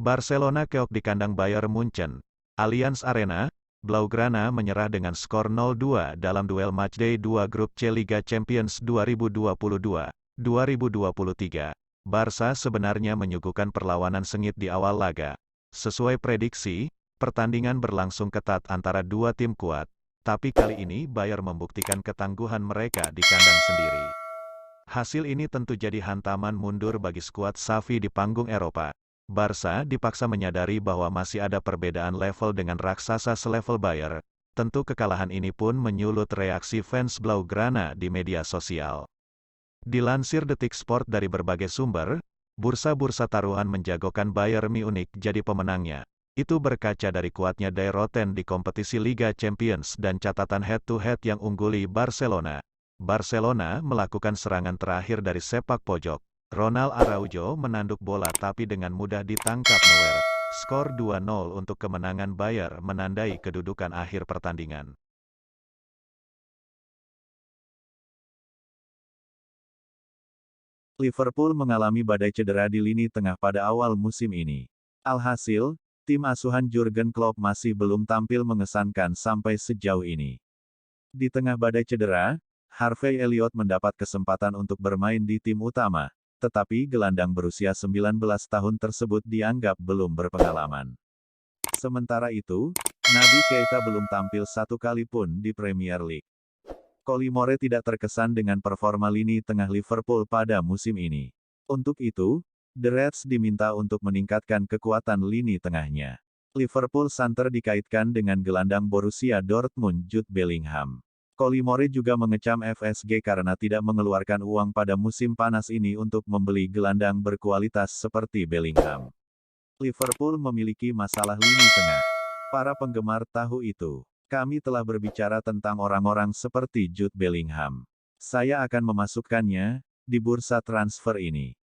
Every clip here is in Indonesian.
Barcelona keok di kandang Bayern Munchen. Allianz Arena, Blaugrana menyerah dengan skor 0-2 dalam duel matchday 2 grup C Liga Champions 2022-2023. Barca sebenarnya menyuguhkan perlawanan sengit di awal laga. Sesuai prediksi, pertandingan berlangsung ketat antara dua tim kuat, tapi kali ini Bayern membuktikan ketangguhan mereka di kandang sendiri. Hasil ini tentu jadi hantaman mundur bagi skuad Xavi di panggung Eropa. Barca dipaksa menyadari bahwa masih ada perbedaan level dengan raksasa selevel Bayern. Tentu kekalahan ini pun menyulut reaksi fans Blaugrana di media sosial. Dilansir Detik Sport dari berbagai sumber, bursa-bursa taruhan menjagokan Bayern Munich jadi pemenangnya. Itu berkaca dari kuatnya Die Roten di kompetisi Liga Champions dan catatan head-to-head yang ungguli Barcelona. Barcelona melakukan serangan terakhir dari sepak pojok. Ronald Araujo menanduk bola tapi dengan mudah ditangkap Neuer. Skor 2-0 untuk kemenangan Bayern menandai kedudukan akhir pertandingan. Liverpool mengalami badai cedera di lini tengah pada awal musim ini. Alhasil, tim asuhan Jurgen Klopp masih belum tampil mengesankan sampai sejauh ini. Di tengah badai cedera, Harvey Elliott mendapat kesempatan untuk bermain di tim utama, tetapi gelandang berusia 19 tahun tersebut dianggap belum berpengalaman. Sementara itu, Naby Keita belum tampil satu kali pun di Premier League. Collymore tidak terkesan dengan performa lini tengah Liverpool pada musim ini. Untuk itu, The Reds diminta untuk meningkatkan kekuatan lini tengahnya. Liverpool santer dikaitkan dengan gelandang Borussia Dortmund Jude Bellingham. Collymore juga mengecam FSG karena tidak mengeluarkan uang pada musim panas ini untuk membeli gelandang berkualitas seperti Bellingham. Liverpool memiliki masalah lini tengah. Para penggemar tahu itu. Kami telah berbicara tentang orang-orang seperti Jude Bellingham. Saya akan memasukkannya di bursa transfer ini.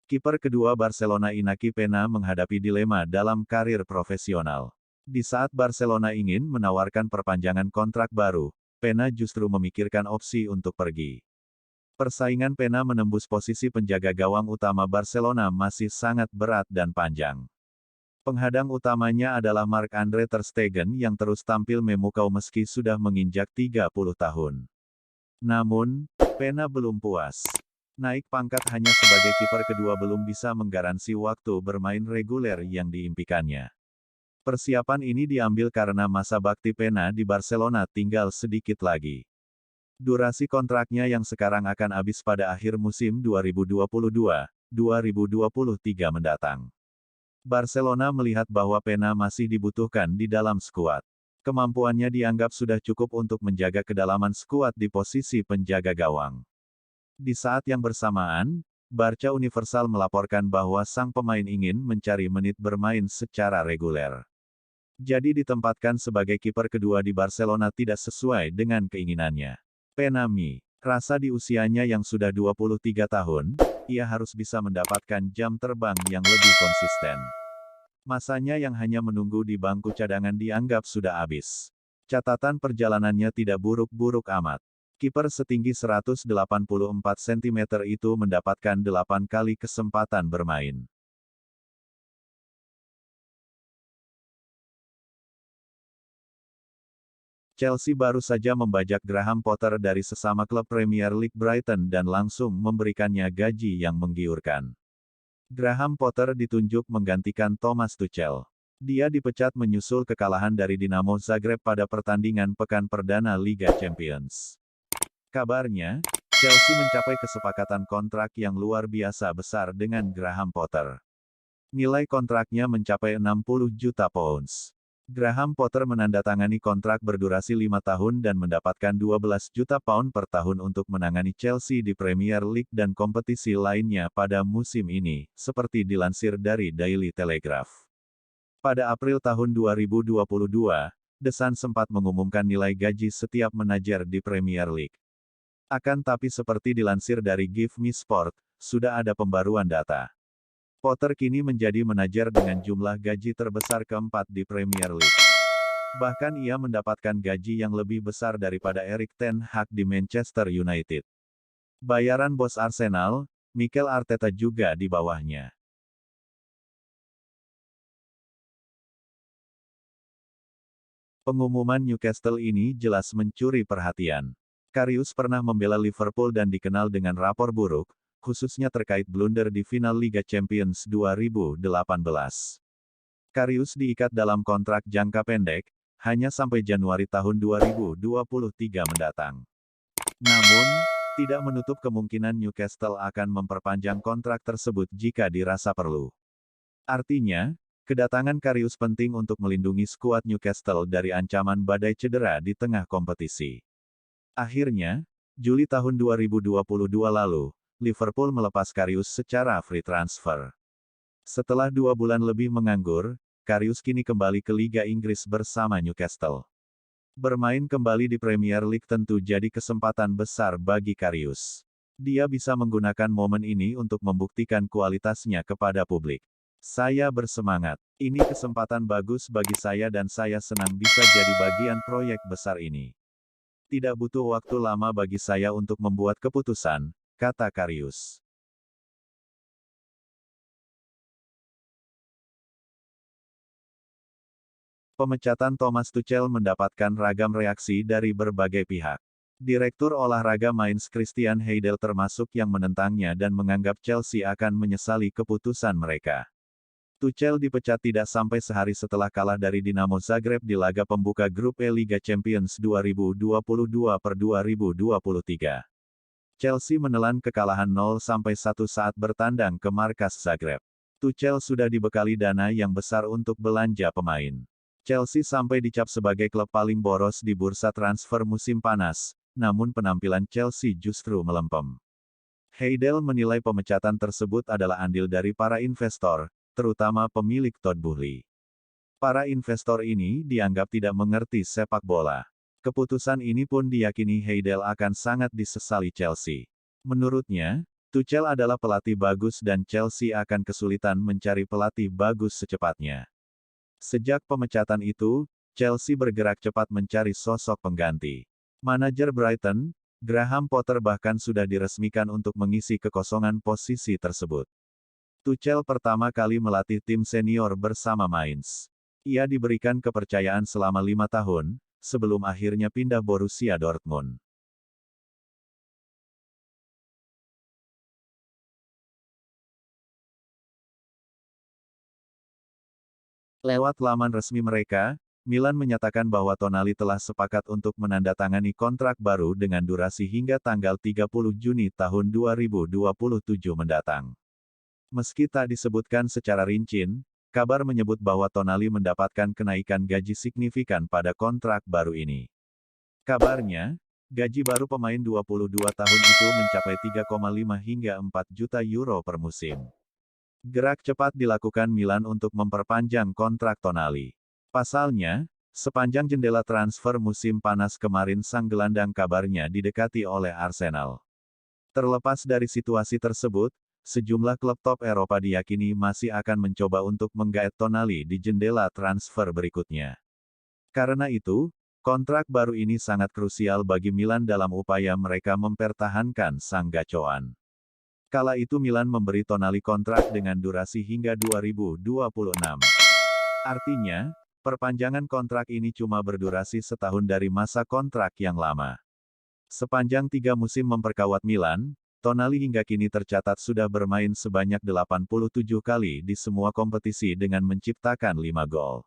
Kiper kedua Barcelona Iñaki Peña menghadapi dilema dalam karir profesional. Di saat Barcelona ingin menawarkan perpanjangan kontrak baru, Peña justru memikirkan opsi untuk pergi. Persaingan Peña menembus posisi penjaga gawang utama Barcelona masih sangat berat dan panjang. Penghadang utamanya adalah Marc-Andre ter Stegen yang terus tampil memukau meski sudah menginjak 30 tahun. Namun, Peña belum puas. Naik pangkat hanya sebagai kiper kedua belum bisa menggaransi waktu bermain reguler yang diimpikannya. Persiapan ini diambil karena masa bakti Peña di Barcelona tinggal sedikit lagi. Durasi kontraknya yang sekarang akan habis pada akhir musim 2022-2023 mendatang. Barcelona melihat bahwa Peña masih dibutuhkan di dalam skuad. Kemampuannya dianggap sudah cukup untuk menjaga kedalaman skuad di posisi penjaga gawang. Di saat yang bersamaan, Barca Universal melaporkan bahwa sang pemain ingin mencari menit bermain secara reguler. Jadi ditempatkan sebagai kiper kedua di Barcelona tidak sesuai dengan keinginannya. Peña rasa di usianya yang sudah 23 tahun, ia harus bisa mendapatkan jam terbang yang lebih konsisten. Masanya yang hanya menunggu di bangku cadangan dianggap sudah habis. Catatan perjalanannya tidak buruk-buruk amat. Kiper setinggi 184 cm itu mendapatkan 8 kali kesempatan bermain. Chelsea baru saja membajak Graham Potter dari sesama klub Premier League Brighton dan langsung memberikannya gaji yang menggiurkan. Graham Potter ditunjuk menggantikan Thomas Tuchel. Dia dipecat menyusul kekalahan dari Dinamo Zagreb pada pertandingan pekan perdana Liga Champions. Kabarnya, Chelsea mencapai kesepakatan kontrak yang luar biasa besar dengan Graham Potter. Nilai kontraknya mencapai 60 juta pounds. Graham Potter menandatangani kontrak berdurasi 5 tahun dan mendapatkan 12 juta pound per tahun untuk menangani Chelsea di Premier League dan kompetisi lainnya pada musim ini, seperti dilansir dari Daily Telegraph. Pada April tahun 2022, The Sun sempat mengumumkan nilai gaji setiap manajer di Premier League. Akan tapi seperti dilansir dari Give Me Sport, sudah ada pembaruan data. Potter kini menjadi manajer dengan jumlah gaji terbesar keempat di Premier League. Bahkan ia mendapatkan gaji yang lebih besar daripada Erik ten Hag di Manchester United. Bayaran bos Arsenal, Mikel Arteta juga di bawahnya. Pengumuman Newcastle ini jelas mencuri perhatian. Karius pernah membela Liverpool dan dikenal dengan rapor buruk, khususnya terkait blunder di final Liga Champions 2018. Karius diikat dalam kontrak jangka pendek, hanya sampai Januari tahun 2023 mendatang. Namun, tidak menutup kemungkinan Newcastle akan memperpanjang kontrak tersebut jika dirasa perlu. Artinya, kedatangan Karius penting untuk melindungi skuad Newcastle dari ancaman badai cedera di tengah kompetisi. Akhirnya, Juli tahun 2022 lalu, Liverpool melepas Karius secara free transfer. Setelah 2 bulan lebih menganggur, Karius kini kembali ke Liga Inggris bersama Newcastle. Bermain kembali di Premier League tentu jadi kesempatan besar bagi Karius. Dia bisa menggunakan momen ini untuk membuktikan kualitasnya kepada publik. Saya bersemangat. Ini kesempatan bagus bagi saya dan saya senang bisa jadi bagian proyek besar ini. Tidak butuh waktu lama bagi saya untuk membuat keputusan, kata Karius. Pemecatan Thomas Tuchel mendapatkan ragam reaksi dari berbagai pihak. Direktur olahraga Mainz Christian Heidel termasuk yang menentangnya dan menganggap Chelsea akan menyesali keputusan mereka. Tuchel dipecat tidak sampai sehari setelah kalah dari Dinamo Zagreb di laga pembuka grup E Liga Champions 2022-2023. Chelsea menelan kekalahan 0-1 saat bertandang ke markas Zagreb. Tuchel sudah dibekali dana yang besar untuk belanja pemain. Chelsea sampai dicap sebagai klub paling boros di bursa transfer musim panas, namun penampilan Chelsea justru melempem. Heidel menilai pemecatan tersebut adalah andil dari para investor, terutama pemilik Todd Boehly. Para investor ini dianggap tidak mengerti sepak bola. Keputusan ini pun diyakini Heidel akan sangat disesali Chelsea. Menurutnya, Tuchel adalah pelatih bagus dan Chelsea akan kesulitan mencari pelatih bagus secepatnya. Sejak pemecatan itu, Chelsea bergerak cepat mencari sosok pengganti. Manajer Brighton, Graham Potter bahkan sudah diresmikan untuk mengisi kekosongan posisi tersebut. Tuchel pertama kali melatih tim senior bersama Mainz. Ia diberikan kepercayaan selama 5 tahun, sebelum akhirnya pindah Borussia Dortmund. Lewat laman resmi mereka, Milan menyatakan bahwa Tonali telah sepakat untuk menandatangani kontrak baru dengan durasi hingga tanggal 30 Juni tahun 2027 mendatang. Meski tak disebutkan secara rinci, kabar menyebut bahwa Tonali mendapatkan kenaikan gaji signifikan pada kontrak baru ini. Kabarnya, gaji baru pemain 22 tahun itu mencapai 3,5 hingga 4 juta euro per musim. Gerak cepat dilakukan Milan untuk memperpanjang kontrak Tonali. Pasalnya, sepanjang jendela transfer musim panas kemarin sang gelandang kabarnya didekati oleh Arsenal. Terlepas dari situasi tersebut, sejumlah klub top Eropa diyakini masih akan mencoba untuk menggaet Tonali di jendela transfer berikutnya. Karena itu, kontrak baru ini sangat krusial bagi Milan dalam upaya mereka mempertahankan sang gacoan. Kala itu Milan memberi Tonali kontrak dengan durasi hingga 2026. Artinya, perpanjangan kontrak ini cuma berdurasi setahun dari masa kontrak yang lama. Sepanjang 3 musim memperkuat Milan, Tonali hingga kini tercatat sudah bermain sebanyak 87 kali di semua kompetisi dengan menciptakan 5 gol.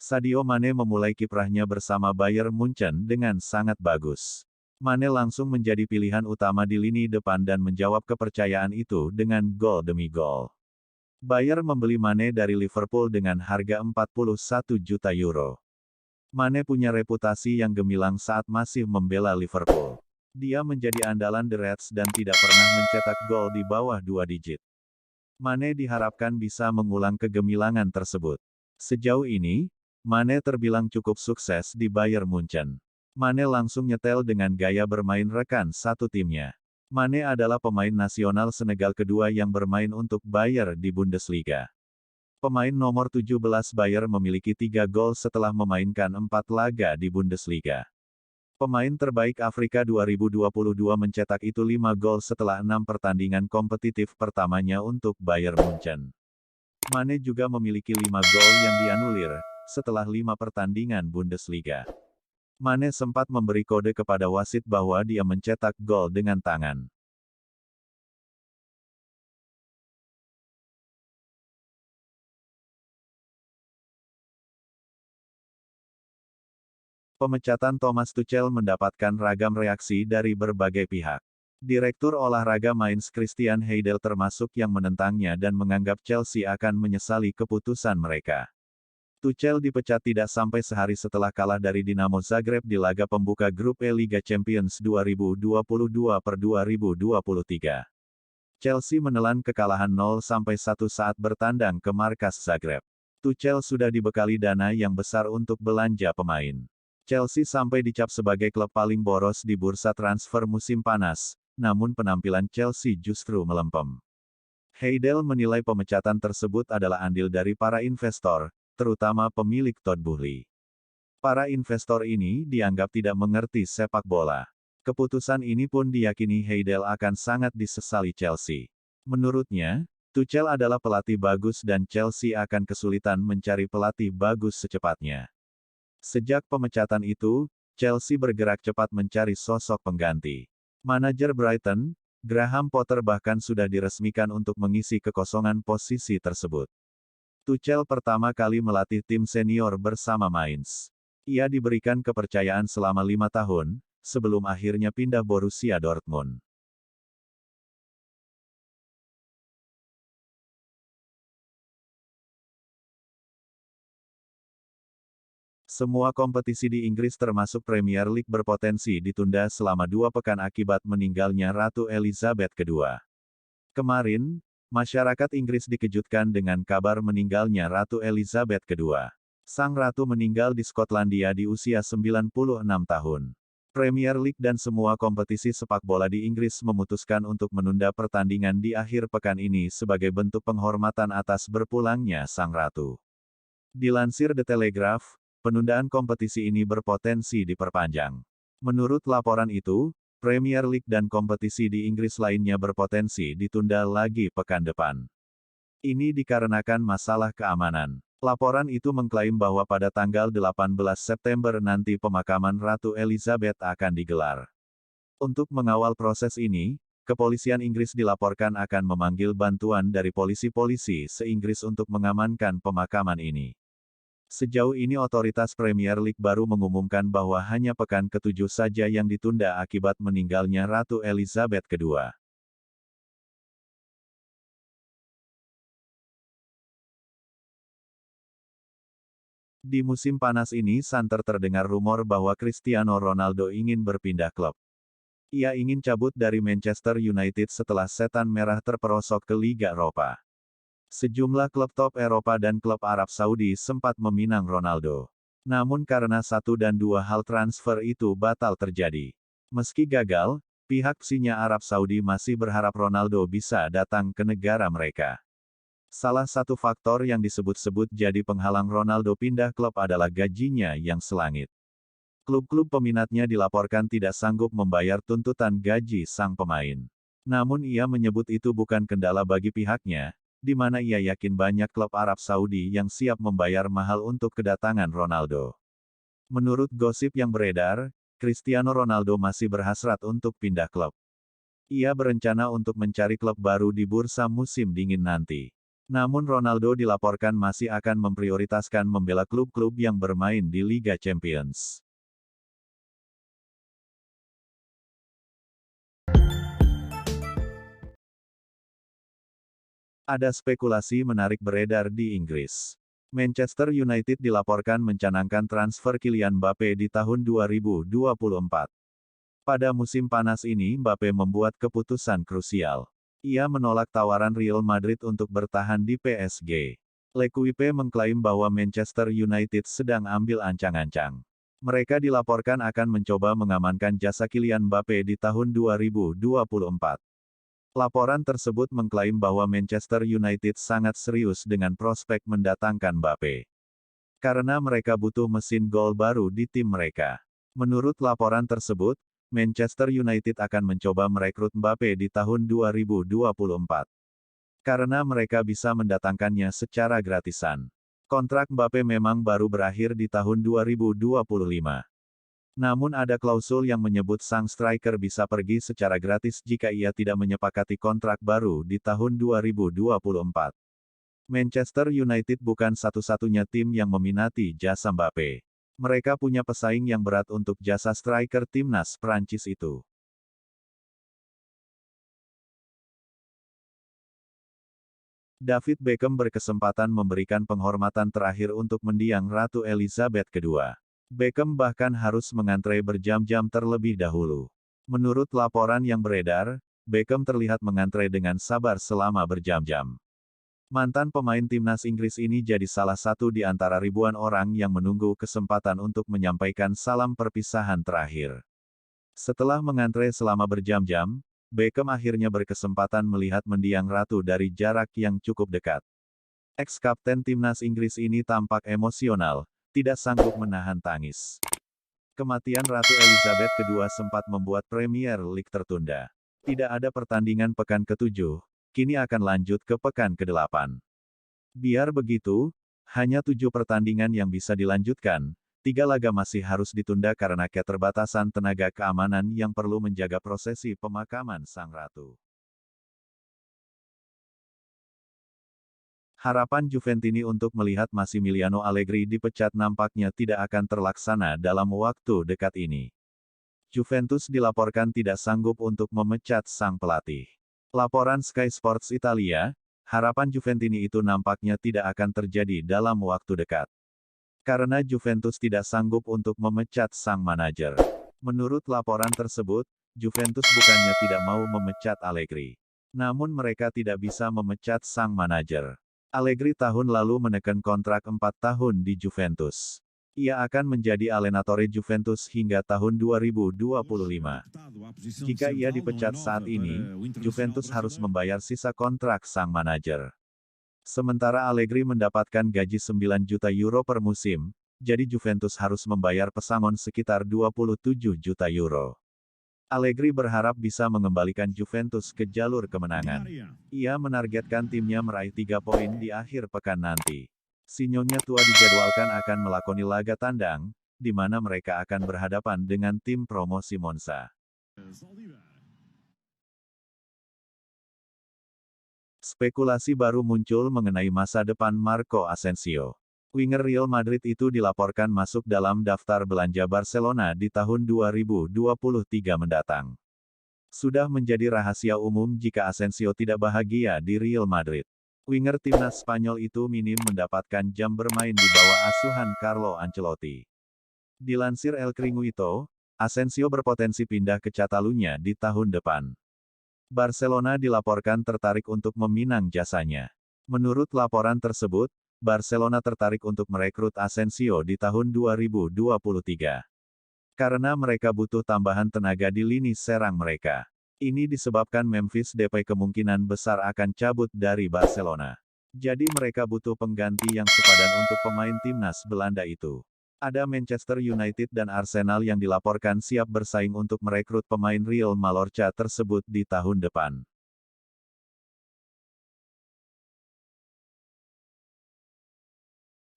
Sadio Mane memulai kiprahnya bersama Bayern Munchen dengan sangat bagus. Mane langsung menjadi pilihan utama di lini depan dan menjawab kepercayaan itu dengan gol demi gol. Bayern membeli Mane dari Liverpool dengan harga 41 juta euro. Mane punya reputasi yang gemilang saat masih membela Liverpool. Dia menjadi andalan The Reds dan tidak pernah mencetak gol di bawah 2 digit. Mane diharapkan bisa mengulang kegemilangan tersebut. Sejauh ini, Mane terbilang cukup sukses di Bayern Munchen. Mane langsung nyetel dengan gaya bermain rekan satu timnya. Mane adalah pemain nasional Senegal kedua yang bermain untuk Bayern di Bundesliga. Pemain nomor 17 Bayer memiliki 3 gol setelah memainkan 4 laga di Bundesliga. Pemain terbaik Afrika 2022 mencetak itu 5 gol setelah 6 pertandingan kompetitif pertamanya untuk Bayern Munchen. Mane juga memiliki 5 gol yang dianulir, setelah 5 pertandingan Bundesliga. Mane sempat memberi kode kepada wasit bahwa dia mencetak gol dengan tangan. Pemecatan Thomas Tuchel mendapatkan ragam reaksi dari berbagai pihak. Direktur olahraga Mainz Christian Heidel termasuk yang menentangnya dan menganggap Chelsea akan menyesali keputusan mereka. Tuchel dipecat tidak sampai sehari setelah kalah dari Dinamo Zagreb di laga pembuka Grup E Liga Champions 2022-2023. Chelsea menelan kekalahan 0-1 saat bertandang ke markas Zagreb. Tuchel sudah dibekali dana yang besar untuk belanja pemain. Chelsea sampai dicap sebagai klub paling boros di bursa transfer musim panas, namun penampilan Chelsea justru melempem. Heidel menilai pemecatan tersebut adalah andil dari para investor, terutama pemilik Todd Boehly. Para investor ini dianggap tidak mengerti sepak bola. Keputusan ini pun diyakini Heidel akan sangat disesali Chelsea. Menurutnya, Tuchel adalah pelatih bagus dan Chelsea akan kesulitan mencari pelatih bagus secepatnya. Sejak pemecatan itu, Chelsea bergerak cepat mencari sosok pengganti. Manajer Brighton, Graham Potter bahkan sudah diresmikan untuk mengisi kekosongan posisi tersebut. Tuchel pertama kali melatih tim senior bersama Mainz. Ia diberikan kepercayaan selama 5 tahun, sebelum akhirnya pindah Borussia Dortmund. Semua kompetisi di Inggris termasuk Premier League berpotensi ditunda selama 2 pekan akibat meninggalnya Ratu Elizabeth II. Kemarin, masyarakat Inggris dikejutkan dengan kabar meninggalnya Ratu Elizabeth II. Sang Ratu meninggal di Skotlandia di usia 96 tahun. Premier League dan semua kompetisi sepak bola di Inggris memutuskan untuk menunda pertandingan di akhir pekan ini sebagai bentuk penghormatan atas berpulangnya Sang Ratu. Dilansir The Telegraph, penundaan kompetisi ini berpotensi diperpanjang. Menurut laporan itu, Premier League dan kompetisi di Inggris lainnya berpotensi ditunda lagi pekan depan. Ini dikarenakan masalah keamanan. Laporan itu mengklaim bahwa pada tanggal 18 September nanti pemakaman Ratu Elizabeth akan digelar. Untuk mengawal proses ini, kepolisian Inggris dilaporkan akan memanggil bantuan dari polisi-polisi se-Inggris untuk mengamankan pemakaman ini. Sejauh ini otoritas Premier League baru mengumumkan bahwa hanya pekan ke-7 saja yang ditunda akibat meninggalnya Ratu Elizabeth II. Di musim panas ini santer terdengar rumor bahwa Cristiano Ronaldo ingin berpindah klub. Ia ingin cabut dari Manchester United setelah setan merah terperosok ke Liga Eropa. Sejumlah klub top Eropa dan klub Arab Saudi sempat meminang Ronaldo. Namun karena 1 dan 2 hal transfer itu batal terjadi. Meski gagal, pihak Singa Arab Saudi masih berharap Ronaldo bisa datang ke negara mereka. Salah satu faktor yang disebut-sebut jadi penghalang Ronaldo pindah klub adalah gajinya yang selangit. Klub-klub peminatnya dilaporkan tidak sanggup membayar tuntutan gaji sang pemain. Namun ia menyebut itu bukan kendala bagi pihaknya, di mana ia yakin banyak klub Arab Saudi yang siap membayar mahal untuk kedatangan Ronaldo. Menurut gosip yang beredar, Cristiano Ronaldo masih berhasrat untuk pindah klub. Ia berencana untuk mencari klub baru di bursa musim dingin nanti. Namun Ronaldo dilaporkan masih akan memprioritaskan membela klub-klub yang bermain di Liga Champions. Ada spekulasi menarik beredar di Inggris. Manchester United dilaporkan mencanangkan transfer Kylian Mbappe di tahun 2024. Pada musim panas ini Mbappe membuat keputusan krusial. Ia menolak tawaran Real Madrid untuk bertahan di PSG. L'Equipe mengklaim bahwa Manchester United sedang ambil ancang-ancang. Mereka dilaporkan akan mencoba mengamankan jasa Kylian Mbappe di tahun 2024. Laporan tersebut mengklaim bahwa Manchester United sangat serius dengan prospek mendatangkan Mbappe. Karena mereka butuh mesin gol baru di tim mereka. Menurut laporan tersebut, Manchester United akan mencoba merekrut Mbappe di tahun 2024. Karena mereka bisa mendatangkannya secara gratisan. Kontrak Mbappe memang baru berakhir di tahun 2025. Namun ada klausul yang menyebut sang striker bisa pergi secara gratis jika ia tidak menyepakati kontrak baru di tahun 2024. Manchester United bukan satu-satunya tim yang meminati jasa Mbappe. Mereka punya pesaing yang berat untuk jasa striker timnas Prancis itu. David Beckham berkesempatan memberikan penghormatan terakhir untuk mendiang Ratu Elizabeth II. Beckham bahkan harus mengantre berjam-jam terlebih dahulu. Menurut laporan yang beredar, Beckham terlihat mengantre dengan sabar selama berjam-jam. Mantan pemain timnas Inggris ini jadi salah satu di antara ribuan orang yang menunggu kesempatan untuk menyampaikan salam perpisahan terakhir. Setelah mengantre selama berjam-jam, Beckham akhirnya berkesempatan melihat mendiang Ratu dari jarak yang cukup dekat. Ex-kapten timnas Inggris ini tampak emosional, tidak sanggup menahan tangis. Kematian Ratu Elizabeth II sempat membuat Premier League tertunda. Tidak ada pertandingan pekan ke-7, kini akan lanjut ke pekan ke-8. Biar begitu, hanya 7 pertandingan yang bisa dilanjutkan, 3 laga masih harus ditunda karena keterbatasan tenaga keamanan yang perlu menjaga prosesi pemakaman sang ratu. Harapan Juventini untuk melihat Massimiliano Allegri dipecat nampaknya tidak akan terlaksana dalam waktu dekat ini. Juventus dilaporkan tidak sanggup untuk memecat sang pelatih. Laporan Sky Sports Italia, harapan Juventini itu nampaknya tidak akan terjadi dalam waktu dekat. Karena Juventus tidak sanggup untuk memecat sang manajer. Menurut laporan tersebut, Juventus bukannya tidak mau memecat Allegri. Namun mereka tidak bisa memecat sang manajer. Allegri tahun lalu menekan kontrak 4 tahun di Juventus. Ia akan menjadi Allenatore Juventus hingga tahun 2025. Jika ia dipecat saat ini, Juventus harus membayar sisa kontrak sang manajer. Sementara Allegri mendapatkan gaji 9 juta euro per musim, jadi Juventus harus membayar pesangon sekitar 27 juta euro. Allegri berharap bisa mengembalikan Juventus ke jalur kemenangan. Ia menargetkan timnya meraih 3 poin di akhir pekan nanti. Sinyonya tua dijadwalkan akan melakoni laga tandang, di mana mereka akan berhadapan dengan tim promosi Monza. Spekulasi baru muncul mengenai masa depan Marco Asensio. Winger Real Madrid itu dilaporkan masuk dalam daftar belanja Barcelona di tahun 2023 mendatang. Sudah menjadi rahasia umum jika Asensio tidak bahagia di Real Madrid. Winger timnas Spanyol itu minim mendapatkan jam bermain di bawah asuhan Carlo Ancelotti. Dilansir El Gringuito, Asensio berpotensi pindah ke Catalunya di tahun depan. Barcelona dilaporkan tertarik untuk meminang jasanya. Menurut laporan tersebut, Barcelona tertarik untuk merekrut Asensio di tahun 2023. Karena mereka butuh tambahan tenaga di lini serang mereka. Ini disebabkan Memphis Depay kemungkinan besar akan cabut dari Barcelona. Jadi mereka butuh pengganti yang sepadan untuk pemain timnas Belanda itu. Ada Manchester United dan Arsenal yang dilaporkan siap bersaing untuk merekrut pemain Real Mallorca tersebut di tahun depan.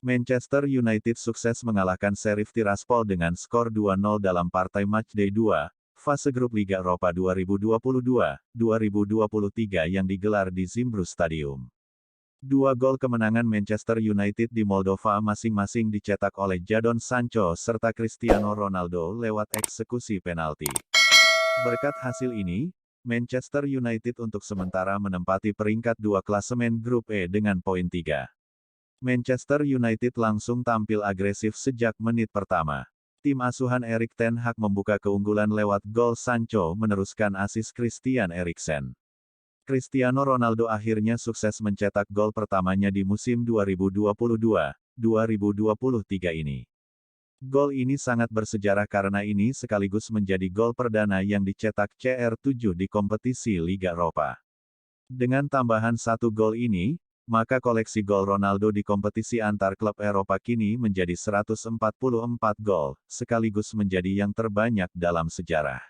Manchester United sukses mengalahkan Sheriff Tiraspol dengan skor 2-0 dalam partai Matchday 2, fase grup Liga Eropa 2022-2023 yang digelar di Zimbru Stadium. 2 gol kemenangan Manchester United di Moldova masing-masing dicetak oleh Jadon Sancho serta Cristiano Ronaldo lewat eksekusi penalti. Berkat hasil ini, Manchester United untuk sementara menempati peringkat 2 klasemen grup E dengan poin 3. Manchester United langsung tampil agresif sejak menit pertama. Tim asuhan Erik ten Hag membuka keunggulan lewat gol Sancho meneruskan asis Christian Eriksen. Cristiano Ronaldo akhirnya sukses mencetak gol pertamanya di musim 2022-2023 ini. Gol ini sangat bersejarah karena ini sekaligus menjadi gol perdana yang dicetak CR7 di kompetisi Liga Eropa. Dengan tambahan satu gol ini, maka koleksi gol Ronaldo di kompetisi antar klub Eropa kini menjadi 144 gol, sekaligus menjadi yang terbanyak dalam sejarah.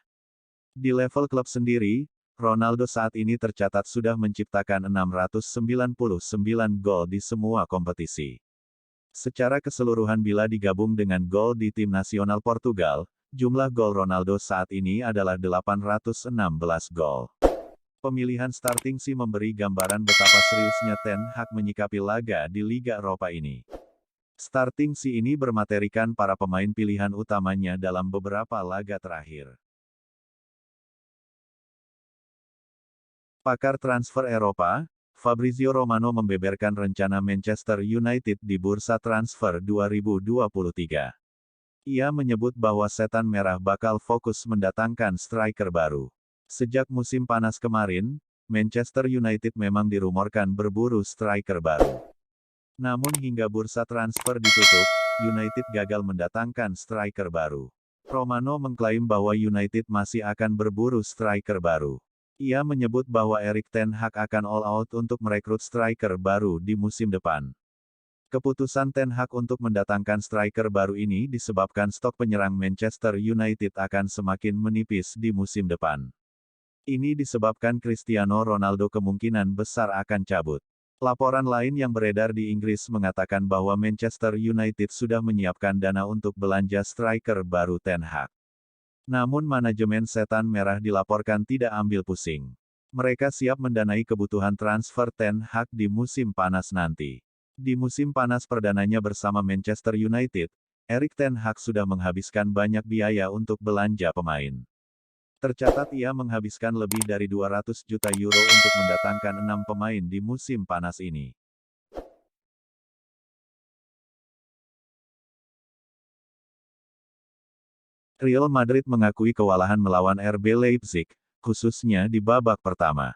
Di level klub sendiri, Ronaldo saat ini tercatat sudah menciptakan 699 gol di semua kompetisi. Secara keseluruhan bila digabung dengan gol di tim nasional Portugal, jumlah gol Ronaldo saat ini adalah 816 gol. Pemilihan starting sih memberi gambaran betapa seriusnya Ten Hag menyikapi laga di Liga Eropa ini. Starting sih ini bermaterikan para pemain pilihan utamanya dalam beberapa laga terakhir. Pakar transfer Eropa, Fabrizio Romano membeberkan rencana Manchester United di bursa transfer 2023. Ia menyebut bahwa Setan Merah bakal fokus mendatangkan striker baru. Sejak musim panas kemarin, Manchester United memang dirumorkan berburu striker baru. Namun hingga bursa transfer ditutup, United gagal mendatangkan striker baru. Romano mengklaim bahwa United masih akan berburu striker baru. Ia menyebut bahwa Erik ten Hag akan all out untuk merekrut striker baru di musim depan. Keputusan Ten Hag untuk mendatangkan striker baru ini disebabkan stok penyerang Manchester United akan semakin menipis di musim depan. Ini disebabkan Cristiano Ronaldo kemungkinan besar akan cabut. Laporan lain yang beredar di Inggris mengatakan bahwa Manchester United sudah menyiapkan dana untuk belanja striker baru Ten Hag. Namun manajemen Setan Merah dilaporkan tidak ambil pusing. Mereka siap mendanai kebutuhan transfer Ten Hag di musim panas nanti. Di musim panas perdananya bersama Manchester United, Erik ten Hag sudah menghabiskan banyak biaya untuk belanja pemain. Tercatat ia menghabiskan lebih dari 200 juta euro untuk mendatangkan 6 pemain di musim panas ini. Real Madrid mengakui kewalahan melawan RB Leipzig, khususnya di babak pertama.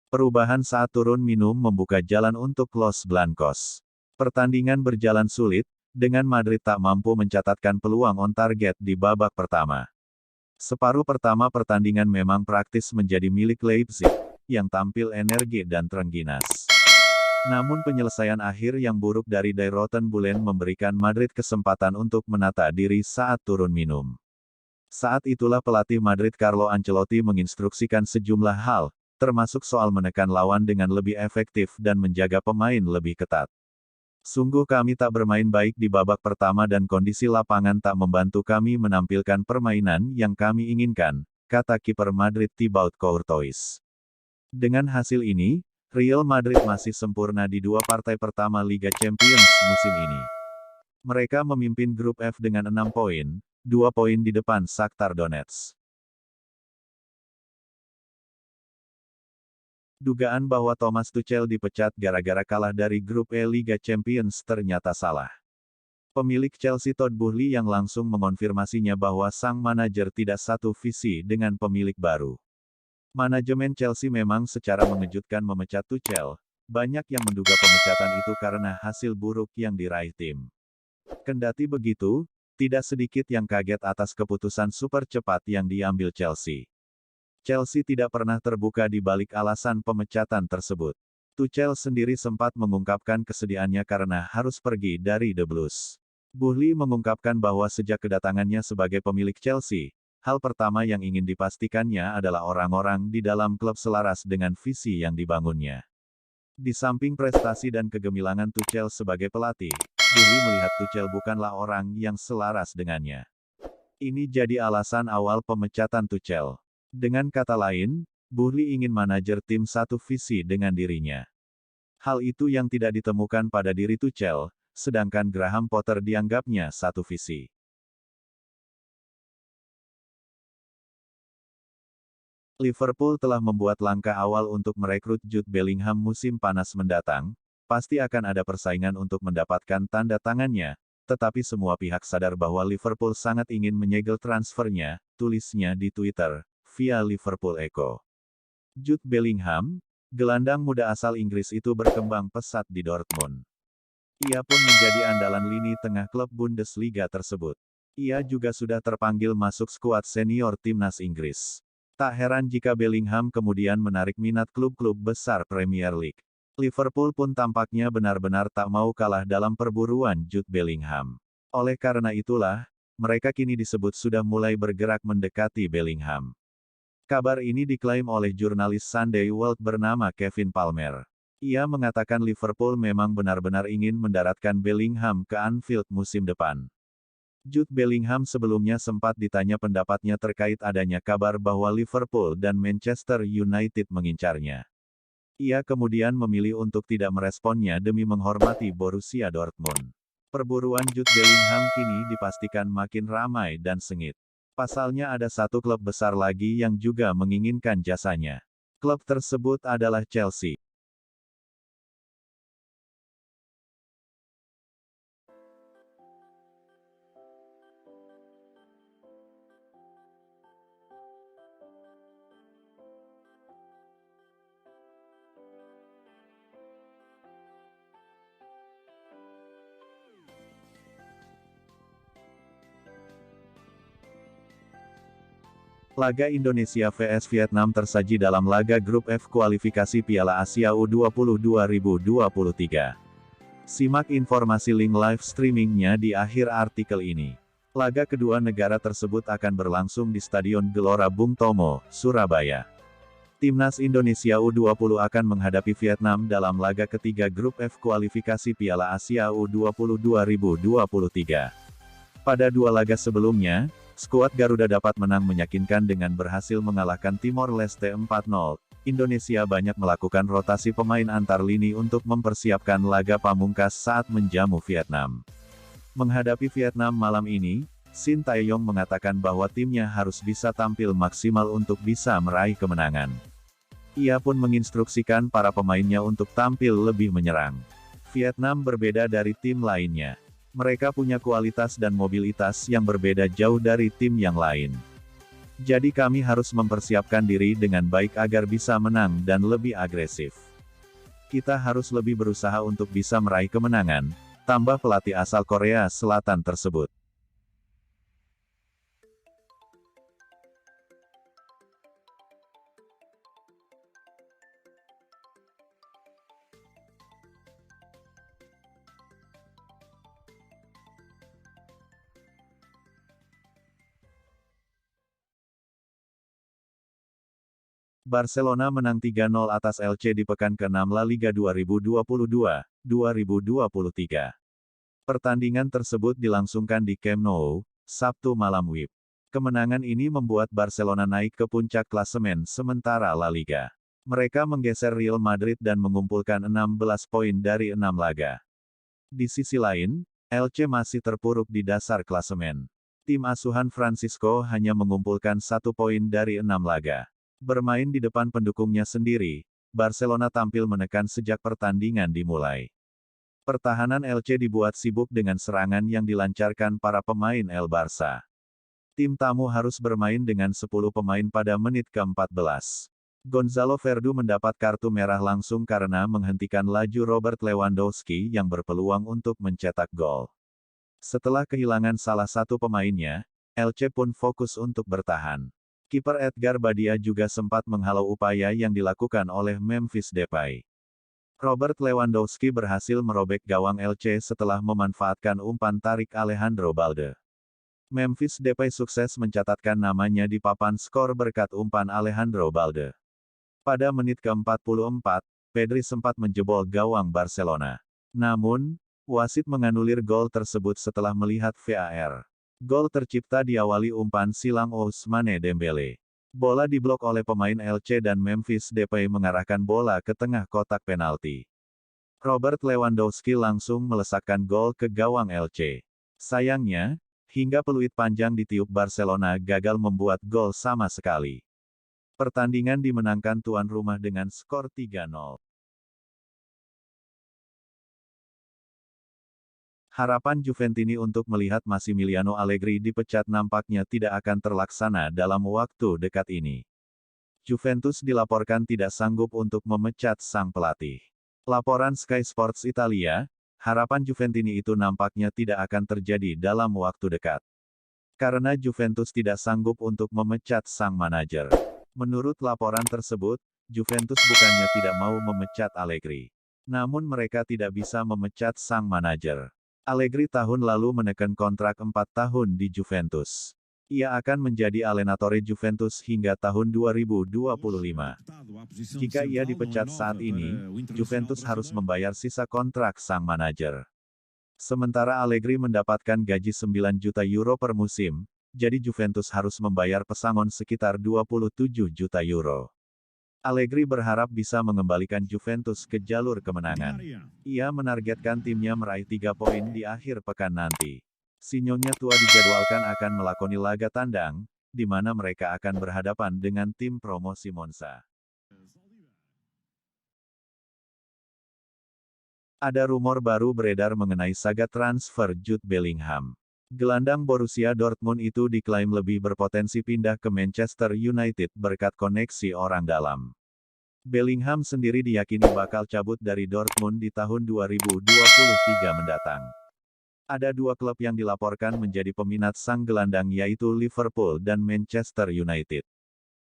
Perubahan saat turun minum membuka jalan untuk Los Blancos. Pertandingan berjalan sulit, dengan Madrid tak mampu mencatatkan peluang on target di babak pertama. Separuh pertama pertandingan memang praktis menjadi milik Leipzig, yang tampil energi dan terengginas. Namun penyelesaian akhir yang buruk dari Die Roten Bullen memberikan Madrid kesempatan untuk menata diri saat turun minum. Saat itulah pelatih Madrid Carlo Ancelotti menginstruksikan sejumlah hal, termasuk soal menekan lawan dengan lebih efektif dan menjaga pemain lebih ketat. Sungguh kami tak bermain baik di babak pertama dan kondisi lapangan tak membantu kami menampilkan permainan yang kami inginkan, kata kiper Madrid Thibaut Courtois. Dengan hasil ini, Real Madrid masih sempurna di dua partai pertama Liga Champions musim ini. Mereka memimpin grup F dengan 6 poin, 2 poin di depan Shakhtar Donetsk. Dugaan bahwa Thomas Tuchel dipecat gara-gara kalah dari grup E Liga Champions ternyata salah. Pemilik Chelsea Todd Boehly yang langsung mengonfirmasinya bahwa sang manajer tidak satu visi dengan pemilik baru. Manajemen Chelsea memang secara mengejutkan memecat Tuchel, banyak yang menduga pemecatan itu karena hasil buruk yang diraih tim. Kendati begitu, tidak sedikit yang kaget atas keputusan super cepat yang diambil Chelsea. Chelsea tidak pernah terbuka di balik alasan pemecatan tersebut. Tuchel sendiri sempat mengungkapkan kesedihannya karena harus pergi dari The Blues. Boehly mengungkapkan bahwa sejak kedatangannya sebagai pemilik Chelsea, hal pertama yang ingin dipastikannya adalah orang-orang di dalam klub selaras dengan visi yang dibangunnya. Di samping prestasi dan kegemilangan Tuchel sebagai pelatih, Boehly melihat Tuchel bukanlah orang yang selaras dengannya. Ini jadi alasan awal pemecatan Tuchel. Dengan kata lain, Boehly ingin manajer tim satu visi dengan dirinya. Hal itu yang tidak ditemukan pada diri Tuchel, sedangkan Graham Potter dianggapnya satu visi. Liverpool telah membuat langkah awal untuk merekrut Jude Bellingham musim panas mendatang, pasti akan ada persaingan untuk mendapatkan tanda tangannya, tetapi semua pihak sadar bahwa Liverpool sangat ingin menyegel transfernya, tulisnya di Twitter, via Liverpool Echo. Jude Bellingham, gelandang muda asal Inggris itu berkembang pesat di Dortmund. Ia pun menjadi andalan lini tengah klub Bundesliga tersebut. Ia juga sudah terpanggil masuk skuad senior timnas Inggris. Tak heran jika Bellingham kemudian menarik minat klub-klub besar Premier League. Liverpool pun tampaknya benar-benar tak mau kalah dalam perburuan Jude Bellingham. Oleh karena itulah, mereka kini disebut sudah mulai bergerak mendekati Bellingham. Kabar ini diklaim oleh jurnalis Sunday World bernama Kevin Palmer. Ia mengatakan Liverpool memang benar-benar ingin mendaratkan Bellingham ke Anfield musim depan. Jude Bellingham sebelumnya sempat ditanya pendapatnya terkait adanya kabar bahwa Liverpool dan Manchester United mengincarnya. Ia kemudian memilih untuk tidak meresponnya demi menghormati Borussia Dortmund. Perburuan Jude Bellingham kini dipastikan makin ramai dan sengit. Pasalnya ada satu klub besar lagi yang juga menginginkan jasanya. Klub tersebut adalah Chelsea. Laga Indonesia vs Vietnam tersaji dalam laga grup F kualifikasi Piala Asia U20 2023. Simak informasi link live streamingnya di akhir artikel ini. Laga kedua negara tersebut akan berlangsung di Stadion Gelora Bung Tomo, Surabaya. Timnas Indonesia U20 akan menghadapi Vietnam dalam laga ketiga grup F kualifikasi Piala Asia U20 2023. Pada dua laga sebelumnya, skuad Garuda dapat menang meyakinkan dengan berhasil mengalahkan Timor Leste 4-0. Indonesia banyak melakukan rotasi pemain antar lini untuk mempersiapkan laga pamungkas saat menjamu Vietnam. Menghadapi Vietnam malam ini, Shin Tae-yong mengatakan bahwa timnya harus bisa tampil maksimal untuk bisa meraih kemenangan. Ia pun menginstruksikan para pemainnya untuk tampil lebih menyerang. Vietnam berbeda dari tim lainnya. Mereka punya kualitas dan mobilitas yang berbeda jauh dari tim yang lain. Jadi kami harus mempersiapkan diri dengan baik agar bisa menang dan lebih agresif. Kita harus lebih berusaha untuk bisa meraih kemenangan, tambah pelatih asal Korea Selatan tersebut. Barcelona menang 3-0 atas Elche di pekan ke-6 La Liga 2022-2023. Pertandingan tersebut dilangsungkan di Camp Nou, Sabtu malam WIB. Kemenangan ini membuat Barcelona naik ke puncak klasemen sementara La Liga. Mereka menggeser Real Madrid dan mengumpulkan 16 poin dari 6 laga. Di sisi lain, Elche masih terpuruk di dasar klasemen. Tim asuhan Francisco hanya mengumpulkan 1 poin dari 6 laga. Bermain di depan pendukungnya sendiri, Barcelona tampil menekan sejak pertandingan dimulai. Pertahanan Elche dibuat sibuk dengan serangan yang dilancarkan para pemain El Barça. Tim tamu harus bermain dengan 10 pemain pada menit ke-14. Gonzalo Verdu mendapat kartu merah langsung karena menghentikan laju Robert Lewandowski yang berpeluang untuk mencetak gol. Setelah kehilangan salah satu pemainnya, Elche pun fokus untuk bertahan. Kiper Edgar Badia juga sempat menghalau upaya yang dilakukan oleh Memphis Depay. Robert Lewandowski berhasil merobek gawang Elche setelah memanfaatkan umpan tarik Alejandro Balde. Memphis Depay sukses mencatatkan namanya di papan skor berkat umpan Alejandro Balde. Pada menit ke-44, Pedri sempat menjebol gawang Barcelona. Namun, wasit menganulir gol tersebut setelah melihat VAR. Gol tercipta diawali umpan silang Ousmane Dembele. Bola diblok oleh pemain Elche dan Memphis Depay mengarahkan bola ke tengah kotak penalti. Robert Lewandowski langsung melesakkan gol ke gawang Elche. Sayangnya, hingga peluit panjang ditiup Barcelona gagal membuat gol sama sekali. Pertandingan dimenangkan tuan rumah dengan skor 3-0. Harapan Juventini untuk melihat Massimiliano Allegri dipecat nampaknya tidak akan terlaksana dalam waktu dekat ini. Juventus dilaporkan tidak sanggup untuk memecat sang pelatih. Laporan Sky Sports Italia, harapan Juventini itu nampaknya tidak akan terjadi dalam waktu dekat. Karena Juventus tidak sanggup untuk memecat sang manajer. Menurut laporan tersebut, Juventus bukannya tidak mau memecat Allegri. Namun mereka tidak bisa memecat sang manajer. Allegri tahun lalu menekan kontrak 4 tahun di Juventus. Ia akan menjadi allenatore Juventus hingga tahun 2025. Jika ia dipecat saat ini, Juventus harus membayar sisa kontrak sang manajer. Sementara Allegri mendapatkan gaji 9 juta euro per musim, jadi Juventus harus membayar pesangon sekitar 27 juta euro. Allegri berharap bisa mengembalikan Juventus ke jalur kemenangan. Ia menargetkan timnya meraih 3 poin di akhir pekan nanti. Sinyonya tua dijadwalkan akan melakoni laga tandang, di mana mereka akan berhadapan dengan tim promosi Monza. Ada rumor baru beredar mengenai saga transfer Jude Bellingham. Gelandang Borussia Dortmund itu diklaim lebih berpotensi pindah ke Manchester United berkat koneksi orang dalam. Bellingham sendiri diyakini bakal cabut dari Dortmund di tahun 2023 mendatang. Ada 2 klub yang dilaporkan menjadi peminat sang gelandang yaitu Liverpool dan Manchester United.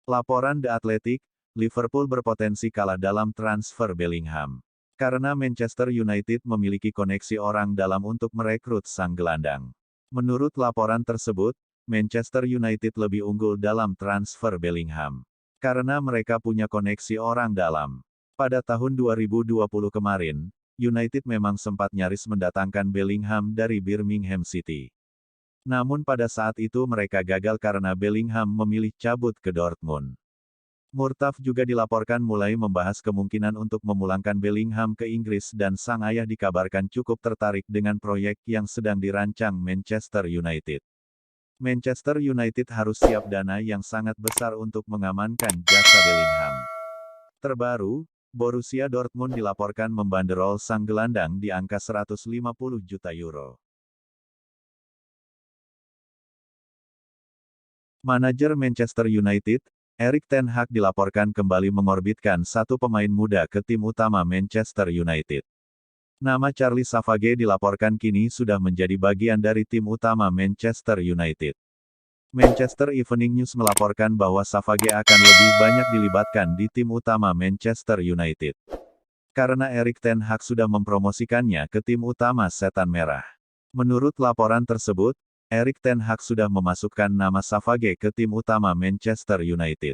Laporan The Athletic, Liverpool berpotensi kalah dalam transfer Bellingham. Karena Manchester United memiliki koneksi orang dalam untuk merekrut sang gelandang. Menurut laporan tersebut, Manchester United lebih unggul dalam transfer Bellingham. Karena mereka punya koneksi orang dalam. Pada tahun 2020 kemarin, United memang sempat nyaris mendatangkan Bellingham dari Birmingham City. Namun pada saat itu mereka gagal karena Bellingham memilih cabut ke Dortmund. Murtaf juga dilaporkan mulai membahas kemungkinan untuk memulangkan Bellingham ke Inggris dan sang ayah dikabarkan cukup tertarik dengan proyek yang sedang dirancang Manchester United. Manchester United harus siap dana yang sangat besar untuk mengamankan jasa Bellingham. Terbaru, Borussia Dortmund dilaporkan membanderol sang gelandang di angka 150 juta euro. Manajer Manchester United, Erik ten Hag dilaporkan kembali mengorbitkan satu pemain muda ke tim utama Manchester United. Nama Charlie Savage dilaporkan kini sudah menjadi bagian dari tim utama Manchester United. Manchester Evening News melaporkan bahwa Savage akan lebih banyak dilibatkan di tim utama Manchester United. Karena Erik ten Hag sudah mempromosikannya ke tim utama Setan Merah. Menurut laporan tersebut, Erik ten Hag sudah memasukkan nama Savage ke tim utama Manchester United.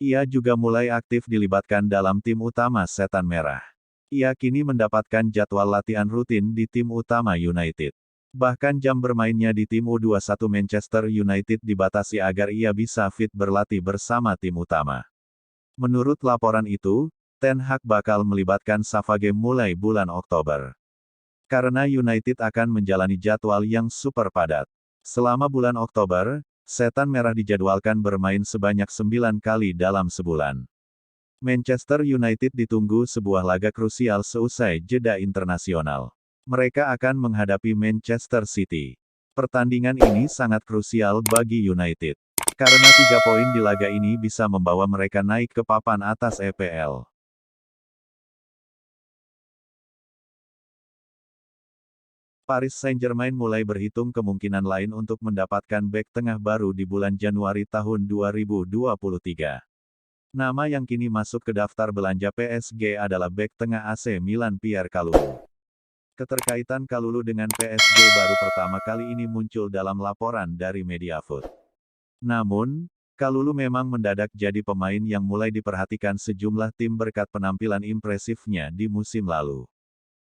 Ia juga mulai aktif dilibatkan dalam tim utama Setan Merah. Ia kini mendapatkan jadwal latihan rutin di tim utama United. Bahkan jam bermainnya di tim U21 Manchester United dibatasi agar ia bisa fit berlatih bersama tim utama. Menurut laporan itu, ten Hag bakal melibatkan Savage mulai bulan Oktober. Karena United akan menjalani jadwal yang super padat. Selama bulan Oktober, Setan Merah dijadwalkan bermain sebanyak 9 kali dalam sebulan. Manchester United ditunggu sebuah laga krusial seusai jeda internasional. Mereka akan menghadapi Manchester City. Pertandingan ini sangat krusial bagi United. Karena 3 poin di laga ini bisa membawa mereka naik ke papan atas EPL. Paris Saint-Germain mulai berhitung kemungkinan lain untuk mendapatkan bek tengah baru di bulan Januari tahun 2023. Nama yang kini masuk ke daftar belanja PSG adalah bek tengah AC Milan Pierre Kalulu. Keterkaitan Kalulu dengan PSG baru pertama kali ini muncul dalam laporan dari Mediafoot. Namun, Kalulu memang mendadak jadi pemain yang mulai diperhatikan sejumlah tim berkat penampilan impresifnya di musim lalu.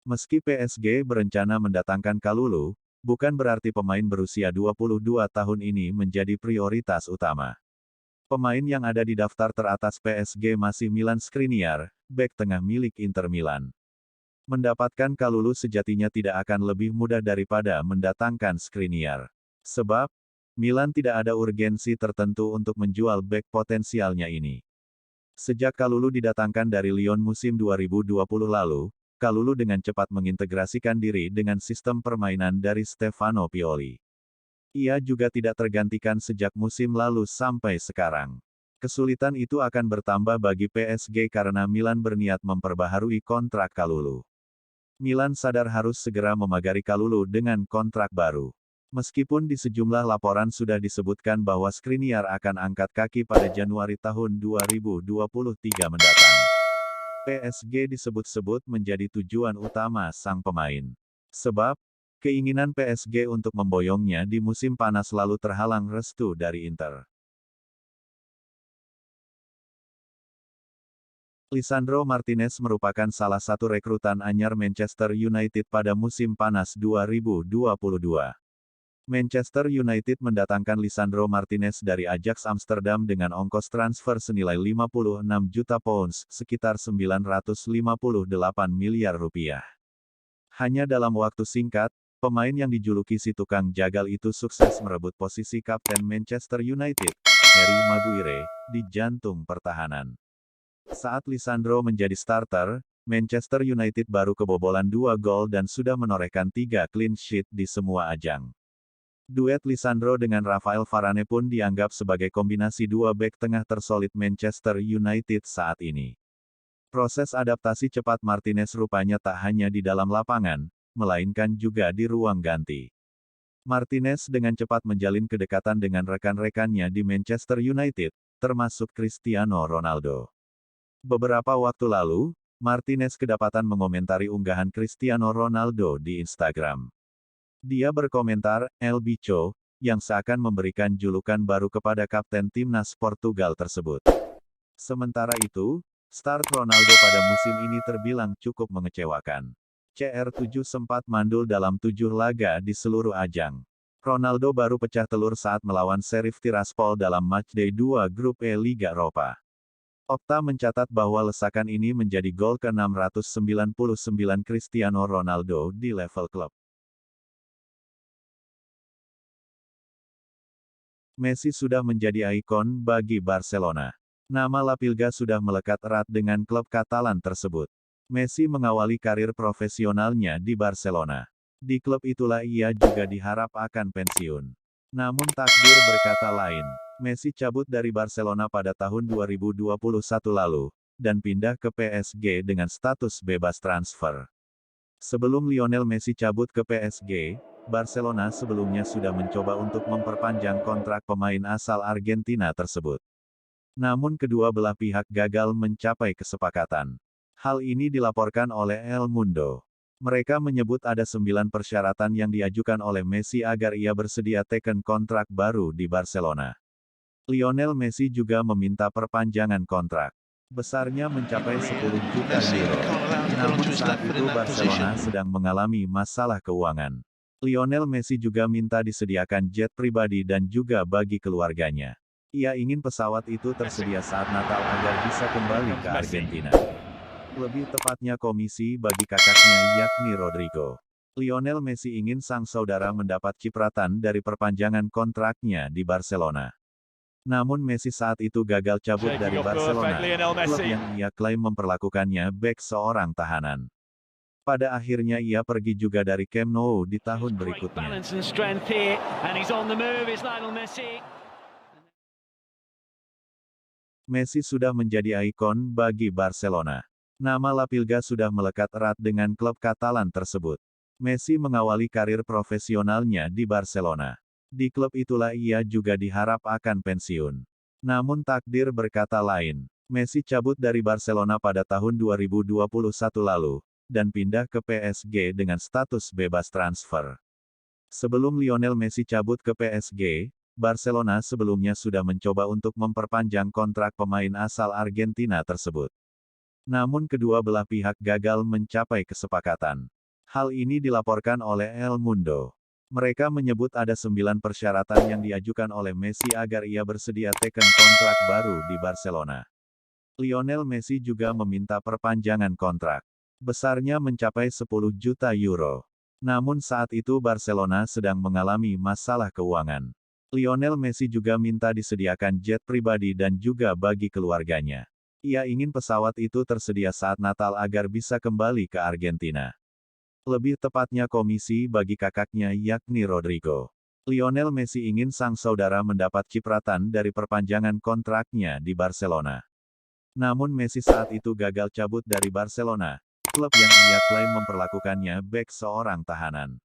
Meski PSG berencana mendatangkan Kalulu, bukan berarti pemain berusia 22 tahun ini menjadi prioritas utama. Pemain yang ada di daftar teratas PSG masih Milan Skriniar, bek tengah milik Inter Milan. Mendapatkan Kalulu sejatinya tidak akan lebih mudah daripada mendatangkan Skriniar. Sebab, Milan tidak ada urgensi tertentu untuk menjual bek potensialnya ini. Sejak Kalulu didatangkan dari Lyon musim 2020 lalu, Kalulu dengan cepat mengintegrasikan diri dengan sistem permainan dari Stefano Pioli. Ia juga tidak tergantikan sejak musim lalu sampai sekarang. Kesulitan itu akan bertambah bagi PSG karena Milan berniat memperbaharui kontrak Kalulu. Milan sadar harus segera memagari Kalulu dengan kontrak baru. Meskipun di sejumlah laporan sudah disebutkan bahwa Skriniar akan angkat kaki pada Januari tahun 2023 mendatang. PSG disebut-sebut menjadi tujuan utama sang pemain. Sebab, keinginan PSG untuk memboyongnya di musim panas lalu terhalang restu dari Inter. Lisandro Martinez merupakan salah satu rekrutan anyar Manchester United pada musim panas 2022. Manchester United mendatangkan Lisandro Martinez dari Ajax Amsterdam dengan ongkos transfer senilai 56 juta pounds, sekitar 958 miliar rupiah. Hanya dalam waktu singkat, pemain yang dijuluki si tukang jagal itu sukses merebut posisi kapten Manchester United, Harry Maguire, di jantung pertahanan. Saat Lisandro menjadi starter, Manchester United baru kebobolan 2 gol dan sudah menorehkan 3 clean sheet di semua ajang. Duet Lisandro dengan Rafael Varane pun dianggap sebagai kombinasi dua bek tengah tersolid Manchester United saat ini. Proses adaptasi cepat Martinez rupanya tak hanya di dalam lapangan, melainkan juga di ruang ganti. Martinez dengan cepat menjalin kedekatan dengan rekan-rekannya di Manchester United, termasuk Cristiano Ronaldo. Beberapa waktu lalu, Martinez kedapatan mengomentari unggahan Cristiano Ronaldo di Instagram. Dia berkomentar, "El Bicho," yang seakan memberikan julukan baru kepada kapten timnas Portugal tersebut. Sementara itu, start Ronaldo pada musim ini terbilang cukup mengecewakan. CR7 sempat mandul dalam 7 laga di seluruh ajang. Ronaldo baru pecah telur saat melawan Sheriff Tiraspol dalam matchday 2 Grup E Liga Eropa. Opta mencatat bahwa lesakan ini menjadi gol ke-699 Cristiano Ronaldo di level klub. Messi sudah menjadi ikon bagi Barcelona. Nama La Pilga sudah melekat erat dengan klub Katalan tersebut. Messi mengawali karir profesionalnya di Barcelona. Di klub itulah ia juga diharap akan pensiun. Namun takdir berkata lain. Messi cabut dari Barcelona pada tahun 2021 lalu, dan pindah ke PSG dengan status bebas transfer. Sebelum Lionel Messi cabut ke PSG, Barcelona sebelumnya sudah mencoba untuk memperpanjang kontrak pemain asal Argentina tersebut. Namun kedua belah pihak gagal mencapai kesepakatan. Hal ini dilaporkan oleh El Mundo. Mereka menyebut ada 9 persyaratan yang diajukan oleh Messi agar ia bersedia teken kontrak baru di Barcelona. Lionel Messi juga meminta perpanjangan kontrak. Besarnya mencapai 10 juta euro. Namun saat itu Barcelona sedang mengalami masalah keuangan. Lionel Messi juga minta disediakan jet pribadi dan juga bagi keluarganya. Ia ingin pesawat itu tersedia saat Natal agar bisa kembali ke Argentina. Lebih tepatnya komisi bagi kakaknya yakni Rodrigo. Lionel Messi ingin sang saudara mendapat cipratan dari perpanjangan kontraknya di Barcelona. Namun Messi saat itu gagal cabut dari Barcelona, klub yang ia klaim memperlakukannya bek seorang tahanan. Pada akhirnya ia pergi juga dari Camp Nou di tahun berikutnya. Messi sudah menjadi ikon bagi Barcelona. Nama La Pilga sudah melekat erat dengan klub Katalan tersebut. Messi mengawali karir profesionalnya di Barcelona. Di klub itulah ia juga diharap akan pensiun. Namun takdir berkata lain. Messi cabut dari Barcelona pada tahun 2021 lalu, dan pindah ke PSG dengan status bebas transfer. Sebelum Lionel Messi cabut ke PSG, Barcelona sebelumnya sudah mencoba untuk memperpanjang kontrak pemain asal Argentina tersebut. Namun kedua belah pihak gagal mencapai kesepakatan. Hal ini dilaporkan oleh El Mundo. Mereka menyebut ada 9 persyaratan yang diajukan oleh Messi agar ia bersedia teken kontrak baru di Barcelona. Lionel Messi juga meminta perpanjangan kontrak. Besarnya mencapai 10 juta euro. Namun saat itu Barcelona sedang mengalami masalah keuangan. Lionel Messi juga minta disediakan jet pribadi dan juga bagi keluarganya. Ia ingin pesawat itu tersedia saat Natal agar bisa kembali ke Argentina. Lebih tepatnya komisi bagi kakaknya yakni Rodrigo. Lionel Messi ingin sang saudara mendapat cipratan dari perpanjangan kontraknya di Barcelona. Namun Messi saat itu gagal cabut dari Barcelona, klub yang ia klaim memperlakukannya bek seorang tahanan.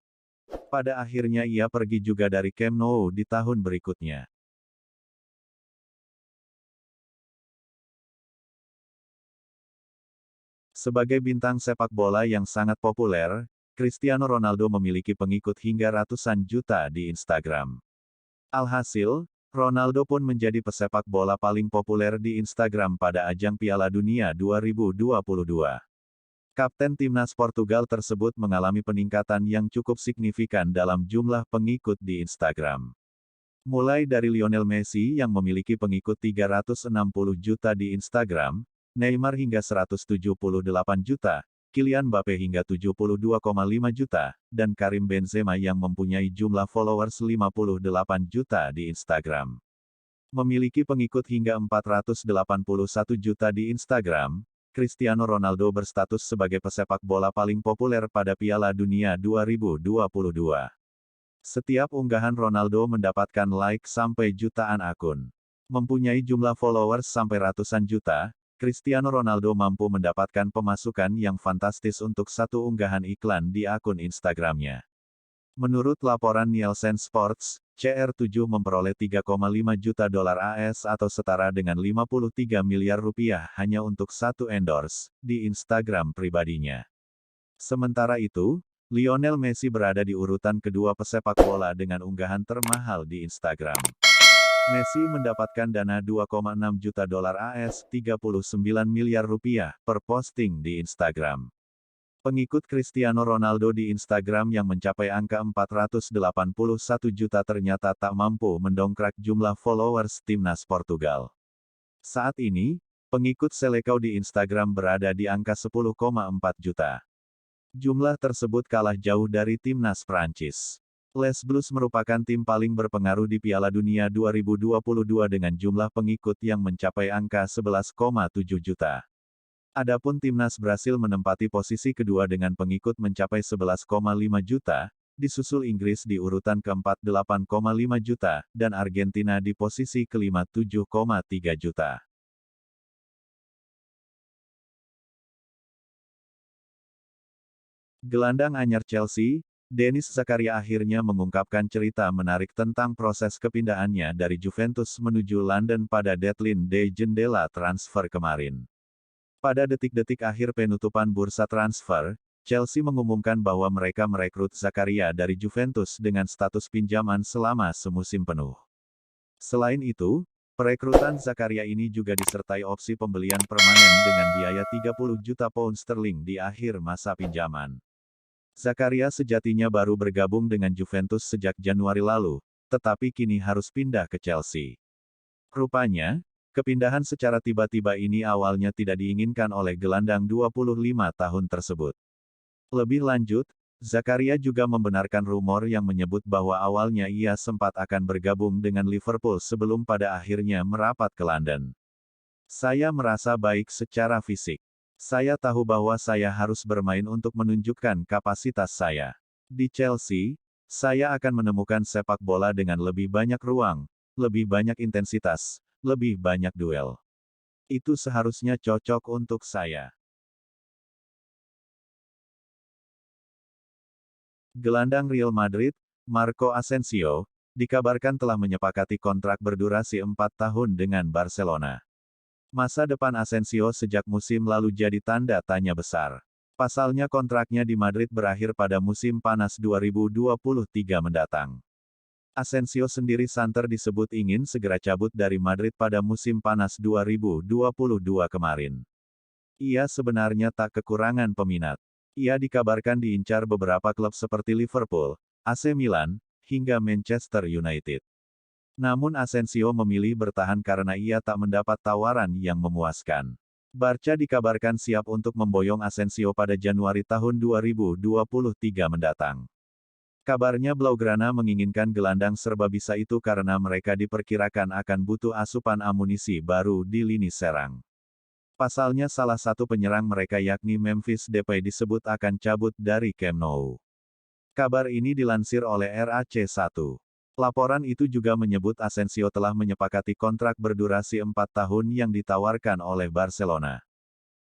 Pada akhirnya ia pergi juga dari Camp Nou di tahun berikutnya. Sebagai bintang sepak bola yang sangat populer, Cristiano Ronaldo memiliki pengikut hingga ratusan juta di Instagram. Alhasil, Ronaldo pun menjadi pesepak bola paling populer di Instagram pada ajang Piala Dunia 2022. Kapten timnas Portugal tersebut mengalami peningkatan yang cukup signifikan dalam jumlah pengikut di Instagram. Mulai dari Lionel Messi yang memiliki pengikut 360 juta di Instagram, Neymar hingga 178 juta, Kylian Mbappe hingga 72,5 juta, dan Karim Benzema yang mempunyai jumlah followers 58 juta di Instagram. Memiliki pengikut hingga 481 juta di Instagram, Cristiano Ronaldo berstatus sebagai pesepak bola paling populer pada Piala Dunia 2022. Setiap unggahan Ronaldo mendapatkan like sampai jutaan akun. Mempunyai jumlah followers sampai ratusan juta, Cristiano Ronaldo mampu mendapatkan pemasukan yang fantastis untuk satu unggahan iklan di akun Instagramnya. Menurut laporan Nielsen Sports, CR7 memperoleh 3,5 juta dolar AS atau setara dengan 53 miliar rupiah hanya untuk satu endorse di Instagram pribadinya. Sementara itu, Lionel Messi berada di urutan kedua pesepak bola dengan unggahan termahal di Instagram. Messi mendapatkan dana 2,6 juta dolar AS, 39 miliar rupiah, per posting di Instagram. Pengikut Cristiano Ronaldo di Instagram yang mencapai angka 481 juta ternyata tak mampu mendongkrak jumlah followers timnas Portugal. Saat ini, pengikut Selecao di Instagram berada di angka 10,4 juta. Jumlah tersebut kalah jauh dari timnas Prancis. Les Blues merupakan tim paling berpengaruh di Piala Dunia 2022 dengan jumlah pengikut yang mencapai angka 11,7 juta. Adapun timnas Brasil menempati posisi kedua dengan pengikut mencapai 11,5 juta, disusul Inggris di urutan keempat 8,5 juta, dan Argentina di posisi kelima 7,3 juta. Gelandang anyar Chelsea, Denis Zakaria akhirnya mengungkapkan cerita menarik tentang proses kepindahannya dari Juventus menuju London pada deadline day jendela transfer kemarin. Pada detik-detik akhir penutupan bursa transfer, Chelsea mengumumkan bahwa mereka merekrut Zakaria dari Juventus dengan status pinjaman selama semusim penuh. Selain itu, perekrutan Zakaria ini juga disertai opsi pembelian permanen dengan biaya 30 juta pound sterling di akhir masa pinjaman. Zakaria sejatinya baru bergabung dengan Juventus sejak Januari lalu, tetapi kini harus pindah ke Chelsea. Rupanya, kepindahan secara tiba-tiba ini awalnya tidak diinginkan oleh gelandang 25 tahun tersebut. Lebih lanjut, Zakaria juga membenarkan rumor yang menyebut bahwa awalnya ia sempat akan bergabung dengan Liverpool sebelum pada akhirnya merapat ke London. Saya merasa baik secara fisik. Saya tahu bahwa saya harus bermain untuk menunjukkan kapasitas saya. Di Chelsea, saya akan menemukan sepak bola dengan lebih banyak ruang, lebih banyak intensitas, lebih banyak duel. Itu seharusnya cocok untuk saya. Gelandang Real Madrid, Marco Asensio, dikabarkan telah menyepakati kontrak berdurasi 4 tahun dengan Barcelona. Masa depan Asensio sejak musim lalu jadi tanda tanya besar. Pasalnya kontraknya di Madrid berakhir pada musim panas 2023 mendatang. Asensio sendiri santer disebut ingin segera cabut dari Madrid pada musim panas 2022 kemarin. Ia sebenarnya tak kekurangan peminat. Ia dikabarkan diincar beberapa klub seperti Liverpool, AC Milan, hingga Manchester United. Namun Asensio memilih bertahan karena ia tak mendapat tawaran yang memuaskan. Barca dikabarkan siap untuk memboyong Asensio pada Januari tahun 2023 mendatang. Kabarnya Blaugrana menginginkan gelandang serba bisa itu karena mereka diperkirakan akan butuh asupan amunisi baru di lini serang. Pasalnya salah satu penyerang mereka yakni Memphis Depay disebut akan cabut dari Camp Nou. Kabar ini dilansir oleh RAC1. Laporan itu juga menyebut Asensio telah menyepakati kontrak berdurasi 4 tahun yang ditawarkan oleh Barcelona.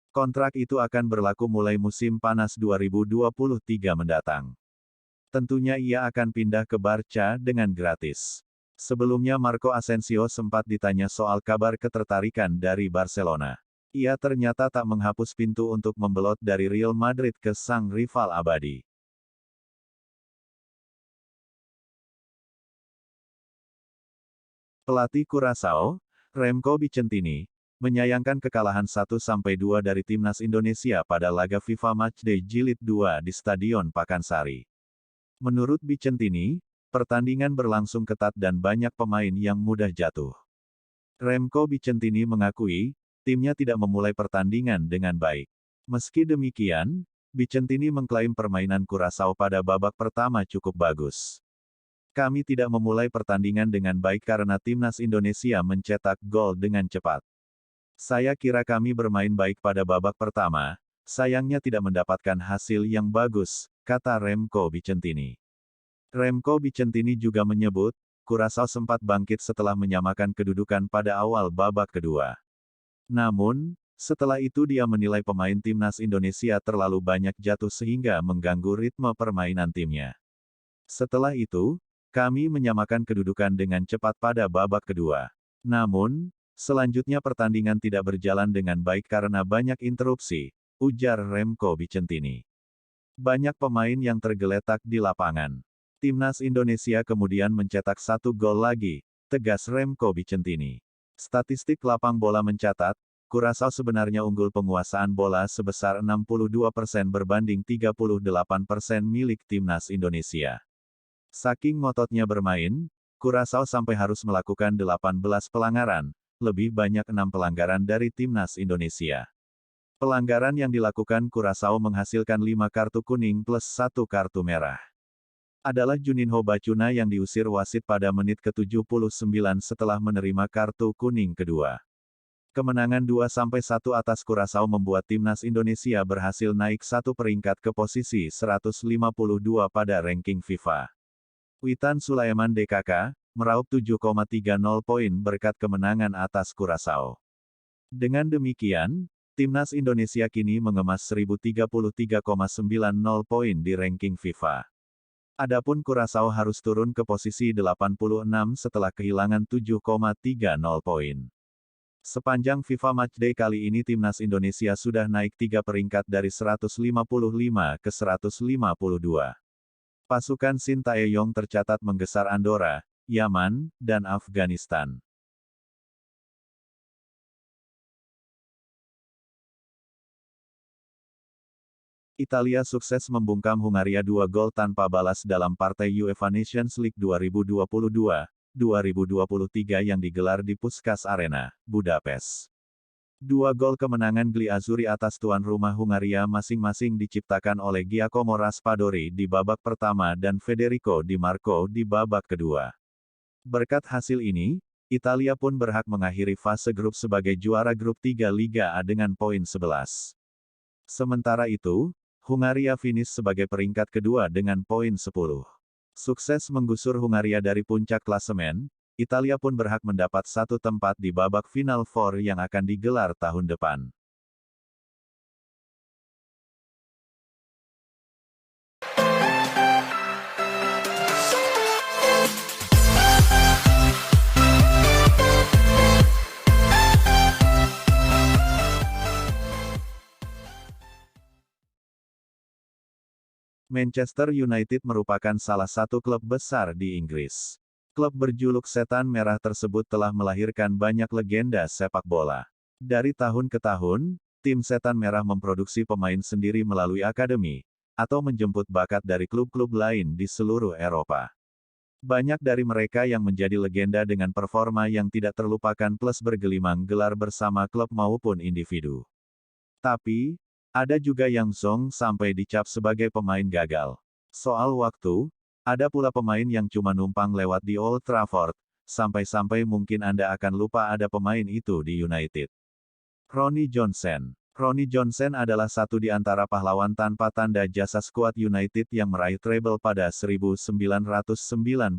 Kontrak itu akan berlaku mulai musim panas 2023 mendatang. tentunya ia akan pindah ke Barca dengan gratis. Sebelumnya Marco Asensio sempat ditanya soal kabar ketertarikan dari Barcelona. Ia ternyata tak menghapus pintu untuk membelot dari Real Madrid ke sang rival abadi. Pelatih Curaçao, Remco Vicentini, menyayangkan kekalahan 1-2 dari timnas Indonesia pada laga FIFA Matchday Jilid 2 di Stadion Pakansari. Menurut Vicentini, pertandingan berlangsung ketat dan banyak pemain yang mudah jatuh. Remco Vicentini mengakui, timnya tidak memulai pertandingan dengan baik. Meski demikian, Vicentini mengklaim permainan Curaçao pada babak pertama cukup bagus. Kami tidak memulai pertandingan dengan baik karena timnas Indonesia mencetak gol dengan cepat. Saya kira kami bermain baik pada babak pertama, sayangnya tidak mendapatkan hasil yang bagus, kata Remco Vicentini. Remco Vicentini juga menyebut, Curaçao sempat bangkit setelah menyamakan kedudukan pada awal babak kedua. Namun, setelah itu dia menilai pemain timnas Indonesia terlalu banyak jatuh sehingga mengganggu ritme permainan timnya. Setelah itu, kami menyamakan kedudukan dengan cepat pada babak kedua. Namun, selanjutnya pertandingan tidak berjalan dengan baik karena banyak interupsi, ujar Remco Vicentini. Banyak pemain yang tergeletak di lapangan. Timnas Indonesia kemudian mencetak 1 gol lagi, tegas Remco Vicentini. Statistik lapang bola mencatat, Curaçao sebenarnya unggul penguasaan bola sebesar 62% berbanding 38% milik timnas Indonesia. Saking ngototnya bermain, Curaçao sampai harus melakukan 18 pelanggaran, lebih banyak 6 pelanggaran dari timnas Indonesia. Pelanggaran yang dilakukan Curaçao menghasilkan 5 kartu kuning plus 1 kartu merah. Adalah Juninho Bacuna yang diusir wasit pada menit ke-79 setelah menerima kartu kuning kedua. Kemenangan 2-1 atas Curaçao membuat timnas Indonesia berhasil naik 1 peringkat ke posisi 152 pada ranking FIFA. Witan Sulaiman DKK, meraup 7,30 poin berkat kemenangan atas Curaçao. Dengan demikian, timnas Indonesia kini mengemas 1033,90 poin di ranking FIFA. Adapun Curaçao harus turun ke posisi 86 setelah kehilangan 7,30 poin. Sepanjang FIFA Matchday kali ini timnas Indonesia sudah naik 3 peringkat dari 155 ke 152. Pasukan Sintayong tercatat menggesar Andorra, Yaman, dan Afghanistan. Italia sukses membungkam Hungaria 2 gol tanpa balas dalam partai UEFA Nations League 2022-2023 yang digelar di Puskás Arena, Budapest. 2 gol kemenangan Gliazzurri atas tuan rumah Hungaria masing-masing diciptakan oleh Giacomo Raspadori di babak pertama dan Federico Di Marco di babak kedua. Berkat hasil ini, Italia pun berhak mengakhiri fase grup sebagai juara grup 3 Liga A dengan poin 11. Sementara itu, Hungaria finish sebagai peringkat kedua dengan poin 10. Sukses menggusur Hungaria dari puncak klasemen, Italia pun berhak mendapat 1 tempat di babak Final Four yang akan digelar tahun depan. Manchester United merupakan salah satu klub besar di Inggris. Klub berjuluk Setan Merah tersebut telah melahirkan banyak legenda sepak bola. Dari tahun ke tahun, tim Setan Merah memproduksi pemain sendiri melalui akademi, atau menjemput bakat dari klub-klub lain di seluruh Eropa. Banyak dari mereka yang menjadi legenda dengan performa yang tidak terlupakan plus bergelimang gelar bersama klub maupun individu. Tapi, ada juga yang zong sampai dicap sebagai pemain gagal. Soal waktu, ada pula pemain yang cuma numpang lewat di Old Trafford, sampai-sampai mungkin Anda akan lupa ada pemain itu di United. Ronnie Johnson. Ronnie Johnson adalah satu di antara pahlawan tanpa tanda jasa skuad United yang meraih treble pada 1999.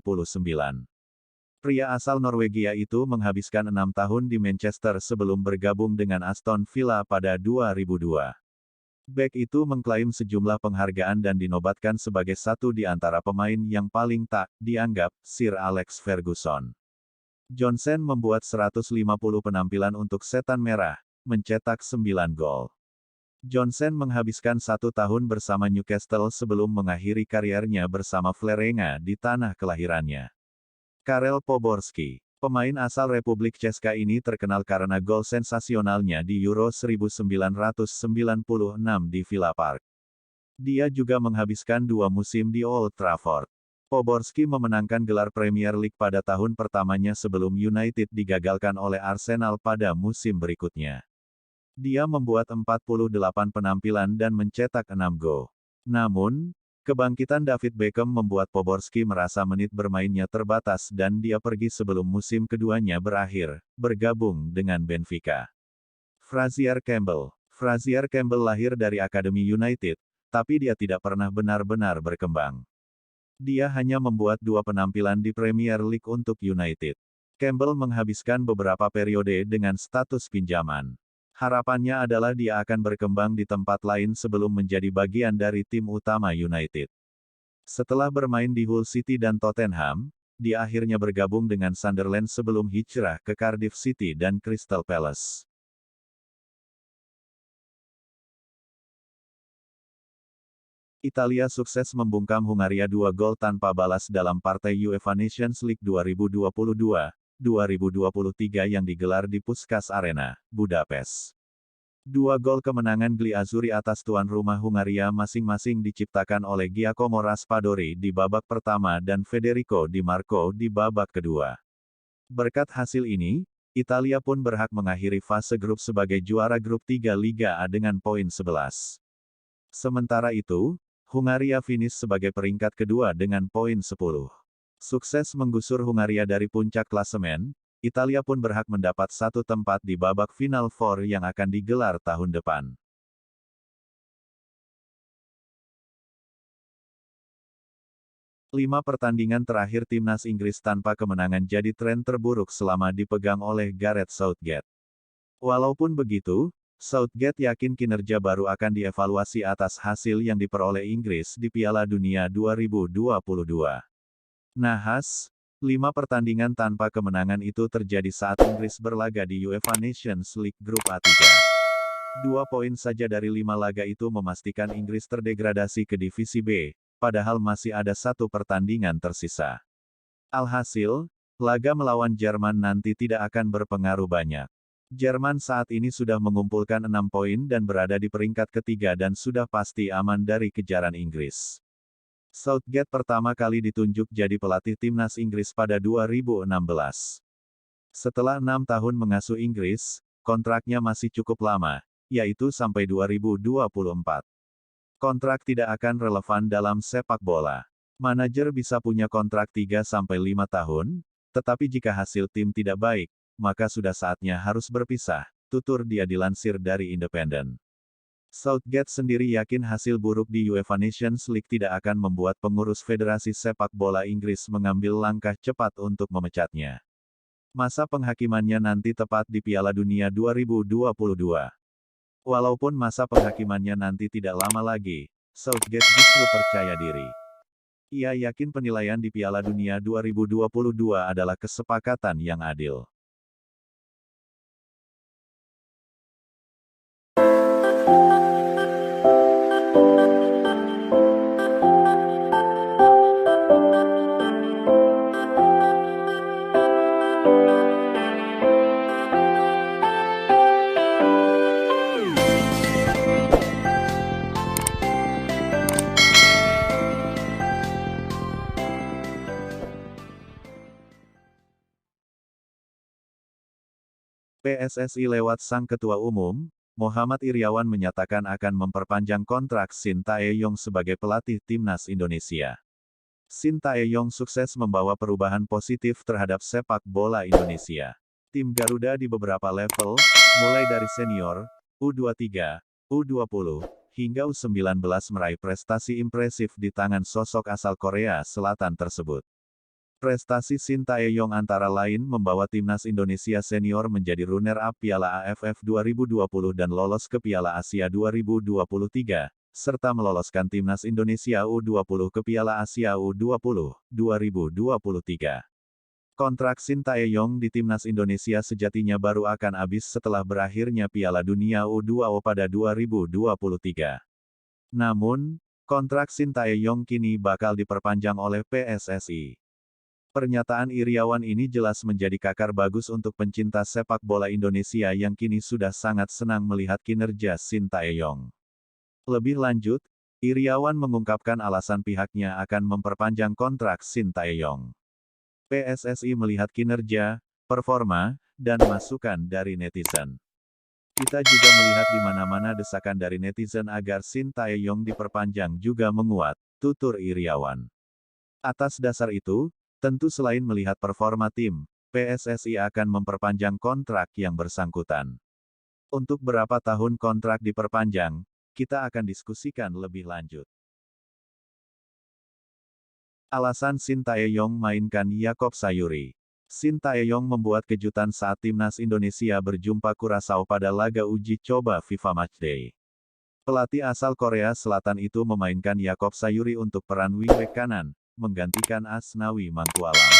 Pria asal Norwegia itu menghabiskan 6 tahun di Manchester sebelum bergabung dengan Aston Villa pada 2002. Bek itu mengklaim sejumlah penghargaan dan dinobatkan sebagai satu di antara pemain yang paling tak dianggap Sir Alex Ferguson. Johnson membuat 150 penampilan untuk Setan Merah, mencetak 9 gol. Johnson menghabiskan 1 tahun bersama Newcastle sebelum mengakhiri kariernya bersama Vålerenga di tanah kelahirannya. Karel Poborský, pemain asal Republik Česka ini terkenal karena gol sensasionalnya di Euro 1996 di Villa Park. Dia juga menghabiskan 2 musim di Old Trafford. Poborský memenangkan gelar Premier League pada tahun pertamanya sebelum United digagalkan oleh Arsenal pada musim berikutnya. Dia membuat 48 penampilan dan mencetak 6 gol. Namun, kebangkitan David Beckham membuat Poborský merasa menit bermainnya terbatas dan dia pergi sebelum musim keduanya berakhir, bergabung dengan Benfica. Frazier Campbell. Frazier Campbell lahir dari Akademi United, tapi dia tidak pernah benar-benar berkembang. Dia hanya membuat 2 penampilan di Premier League untuk United. Campbell menghabiskan beberapa periode dengan status pinjaman. Harapannya adalah dia akan berkembang di tempat lain sebelum menjadi bagian dari tim utama United. Setelah bermain di Hull City dan Tottenham, dia akhirnya bergabung dengan Sunderland sebelum hijrah ke Cardiff City dan Crystal Palace. Italia sukses membungkam Hungaria 2 gol tanpa balas dalam partai UEFA Nations League 2022-2023 yang digelar di Puskás Arena, Budapest. 2 gol kemenangan Gliazzurri atas tuan rumah Hungaria masing-masing diciptakan oleh Giacomo Raspadori di babak pertama dan Federico Di Marco di babak kedua. Berkat hasil ini, Italia pun berhak mengakhiri fase grup sebagai juara grup 3 Liga A dengan poin 11. Sementara itu, Hungaria finish sebagai peringkat kedua dengan poin 10. Sukses menggusur Hungaria dari puncak klasemen, Italia pun berhak mendapat 1 tempat di babak Final Four yang akan digelar tahun depan. Lima pertandingan terakhir timnas Inggris tanpa kemenangan jadi tren terburuk selama dipegang oleh Gareth Southgate. Walaupun begitu, Southgate yakin kinerja baru akan dievaluasi atas hasil yang diperoleh Inggris di Piala Dunia 2022. Nahas, 5 pertandingan tanpa kemenangan itu terjadi saat Inggris berlaga di UEFA Nations League Grup A3. 2 poin saja dari 5 laga itu memastikan Inggris terdegradasi ke Divisi B, padahal masih ada 1 pertandingan tersisa. Alhasil, laga melawan Jerman nanti tidak akan berpengaruh banyak. Jerman saat ini sudah mengumpulkan 6 poin dan berada di peringkat ketiga dan sudah pasti aman dari kejaran Inggris. Southgate pertama kali ditunjuk jadi pelatih timnas Inggris pada 2016. Setelah 6 tahun mengasuh Inggris, kontraknya masih cukup lama, yaitu sampai 2024. Kontrak tidak akan relevan dalam sepak bola. Manajer bisa punya kontrak 3-5 tahun, tetapi jika hasil tim tidak baik, maka sudah saatnya harus berpisah, tutur dia dilansir dari Independent. Southgate sendiri yakin hasil buruk di UEFA Nations League tidak akan membuat pengurus Federasi Sepak Bola Inggris mengambil langkah cepat untuk memecatnya. Masa penghakimannya nanti tepat di Piala Dunia 2022. Walaupun masa penghakimannya nanti tidak lama lagi, Southgate justru percaya diri. Ia yakin penilaian di Piala Dunia 2022 adalah kesepakatan yang adil. PSSI lewat Sang Ketua Umum, Muhammad Iryawan menyatakan akan memperpanjang kontrak Shin Tae-yong sebagai pelatih timnas Indonesia. Shin Tae-yong sukses membawa perubahan positif terhadap sepak bola Indonesia. Tim Garuda di beberapa level, mulai dari senior, U23, U20, hingga U19 meraih prestasi impresif di tangan sosok asal Korea Selatan tersebut. Prestasi Shin Tae-yong antara lain membawa timnas Indonesia senior menjadi runner-up Piala AFF 2020 dan lolos ke Piala Asia 2023, serta meloloskan timnas Indonesia U20 ke Piala Asia U20 2023. Kontrak Shin Tae-yong di timnas Indonesia sejatinya baru akan habis setelah berakhirnya Piala Dunia U20 pada 2023. Namun, kontrak Shin Tae-yong kini bakal diperpanjang oleh PSSI. Pernyataan Iriawan ini jelas menjadi kabar bagus untuk pencinta sepak bola Indonesia yang kini sudah sangat senang melihat kinerja Shin Tae-yong. Lebih lanjut, Iriawan mengungkapkan alasan pihaknya akan memperpanjang kontrak Shin Tae-yong. PSSI melihat kinerja, performa, dan masukan dari netizen. Kita juga melihat di mana-mana desakan dari netizen agar Shin Tae-yong diperpanjang juga menguat, tutur Iriawan. Atas dasar itu, tentu selain melihat performa tim, PSSI akan memperpanjang kontrak yang bersangkutan. Untuk berapa tahun kontrak diperpanjang, kita akan diskusikan lebih lanjut. Alasan Shin Tae-yong mainkan Yakob Sayuri. Shin Tae-yong membuat kejutan saat timnas Indonesia berjumpa Curaçao pada laga uji coba FIFA Matchday. Pelatih asal Korea Selatan itu memainkan Yakob Sayuri untuk peran wingback kanan, menggantikan Asnawi Mangkualam.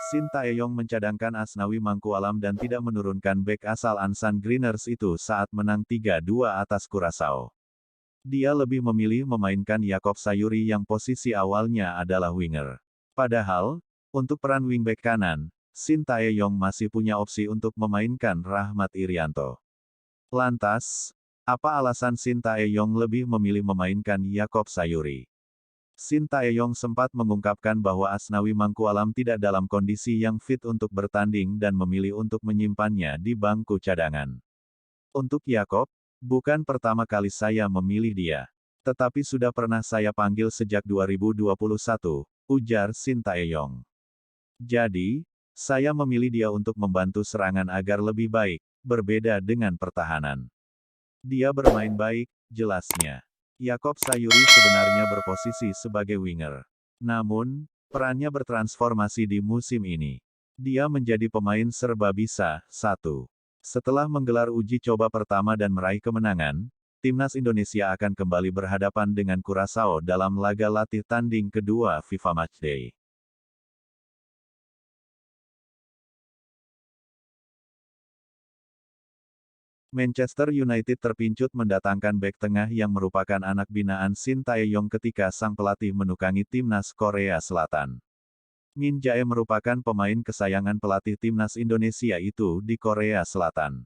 Shin Tae-yong mencadangkan Asnawi Mangkualam dan tidak menurunkan bek asal Ansan Greeners itu saat menang 3-2 atas Curaçao. Dia lebih memilih memainkan Yakob Sayuri yang posisi awalnya adalah winger. Padahal, untuk peran wingback kanan, Shin Tae-yong masih punya opsi untuk memainkan Rahmat Irianto. Lantas, apa alasan Shin Tae-yong lebih memilih memainkan Yakob Sayuri? Shin Tae-yong sempat mengungkapkan bahwa Asnawi Mangkualam tidak dalam kondisi yang fit untuk bertanding dan memilih untuk menyimpannya di bangku cadangan. Untuk Yakob, bukan pertama kali saya memilih dia. Tetapi sudah pernah saya panggil sejak 2021, ujar Shin Tae-yong. Jadi, saya memilih dia untuk membantu serangan agar lebih baik, berbeda dengan pertahanan. Dia bermain baik, jelasnya. Yakob Sayuri sebenarnya berposisi sebagai winger. Namun, perannya bertransformasi di musim ini. Dia menjadi pemain serba bisa, 1. Setelah menggelar uji coba pertama dan meraih kemenangan, timnas Indonesia akan kembali berhadapan dengan Curaçao dalam laga latih tanding kedua FIFA Matchday. Manchester United terpincut mendatangkan bek tengah yang merupakan anak binaan Shin Tae-yong ketika sang pelatih menukangi timnas Korea Selatan. Min Jae merupakan pemain kesayangan pelatih timnas Indonesia itu di Korea Selatan.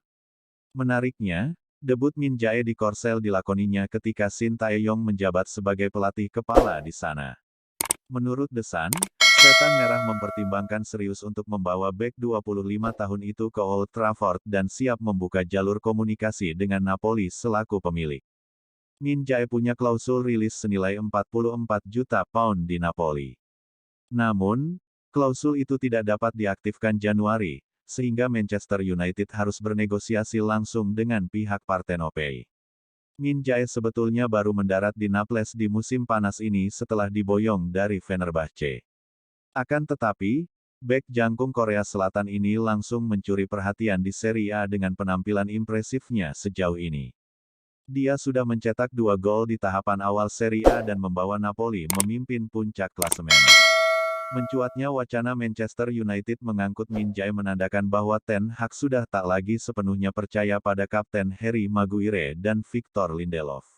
Menariknya, debut Min Jae di Korsel dilakoninya ketika Shin Tae-yong menjabat sebagai pelatih kepala di sana. Menurut The Sun, Setan Merah mempertimbangkan serius untuk membawa bek 25 tahun itu ke Old Trafford dan siap membuka jalur komunikasi dengan Napoli selaku pemilik. Min Jae punya klausul rilis senilai 44 juta pound di Napoli. Namun, klausul itu tidak dapat diaktifkan Januari, sehingga Manchester United harus bernegosiasi langsung dengan pihak Partenopei. Min Jae sebetulnya baru mendarat di Naples di musim panas ini setelah diboyong dari Fenerbahce. Akan tetapi, bek jangkung Korea Selatan ini langsung mencuri perhatian di Serie A dengan penampilan impresifnya sejauh ini. Dia sudah mencetak 2 gol di tahapan awal Serie A dan membawa Napoli memimpin puncak klasemen. Mencuatnya wacana Manchester United mengangkut Min Jae menandakan bahwa Ten Hag sudah tak lagi sepenuhnya percaya pada Kapten Harry Maguire dan Victor Lindelof.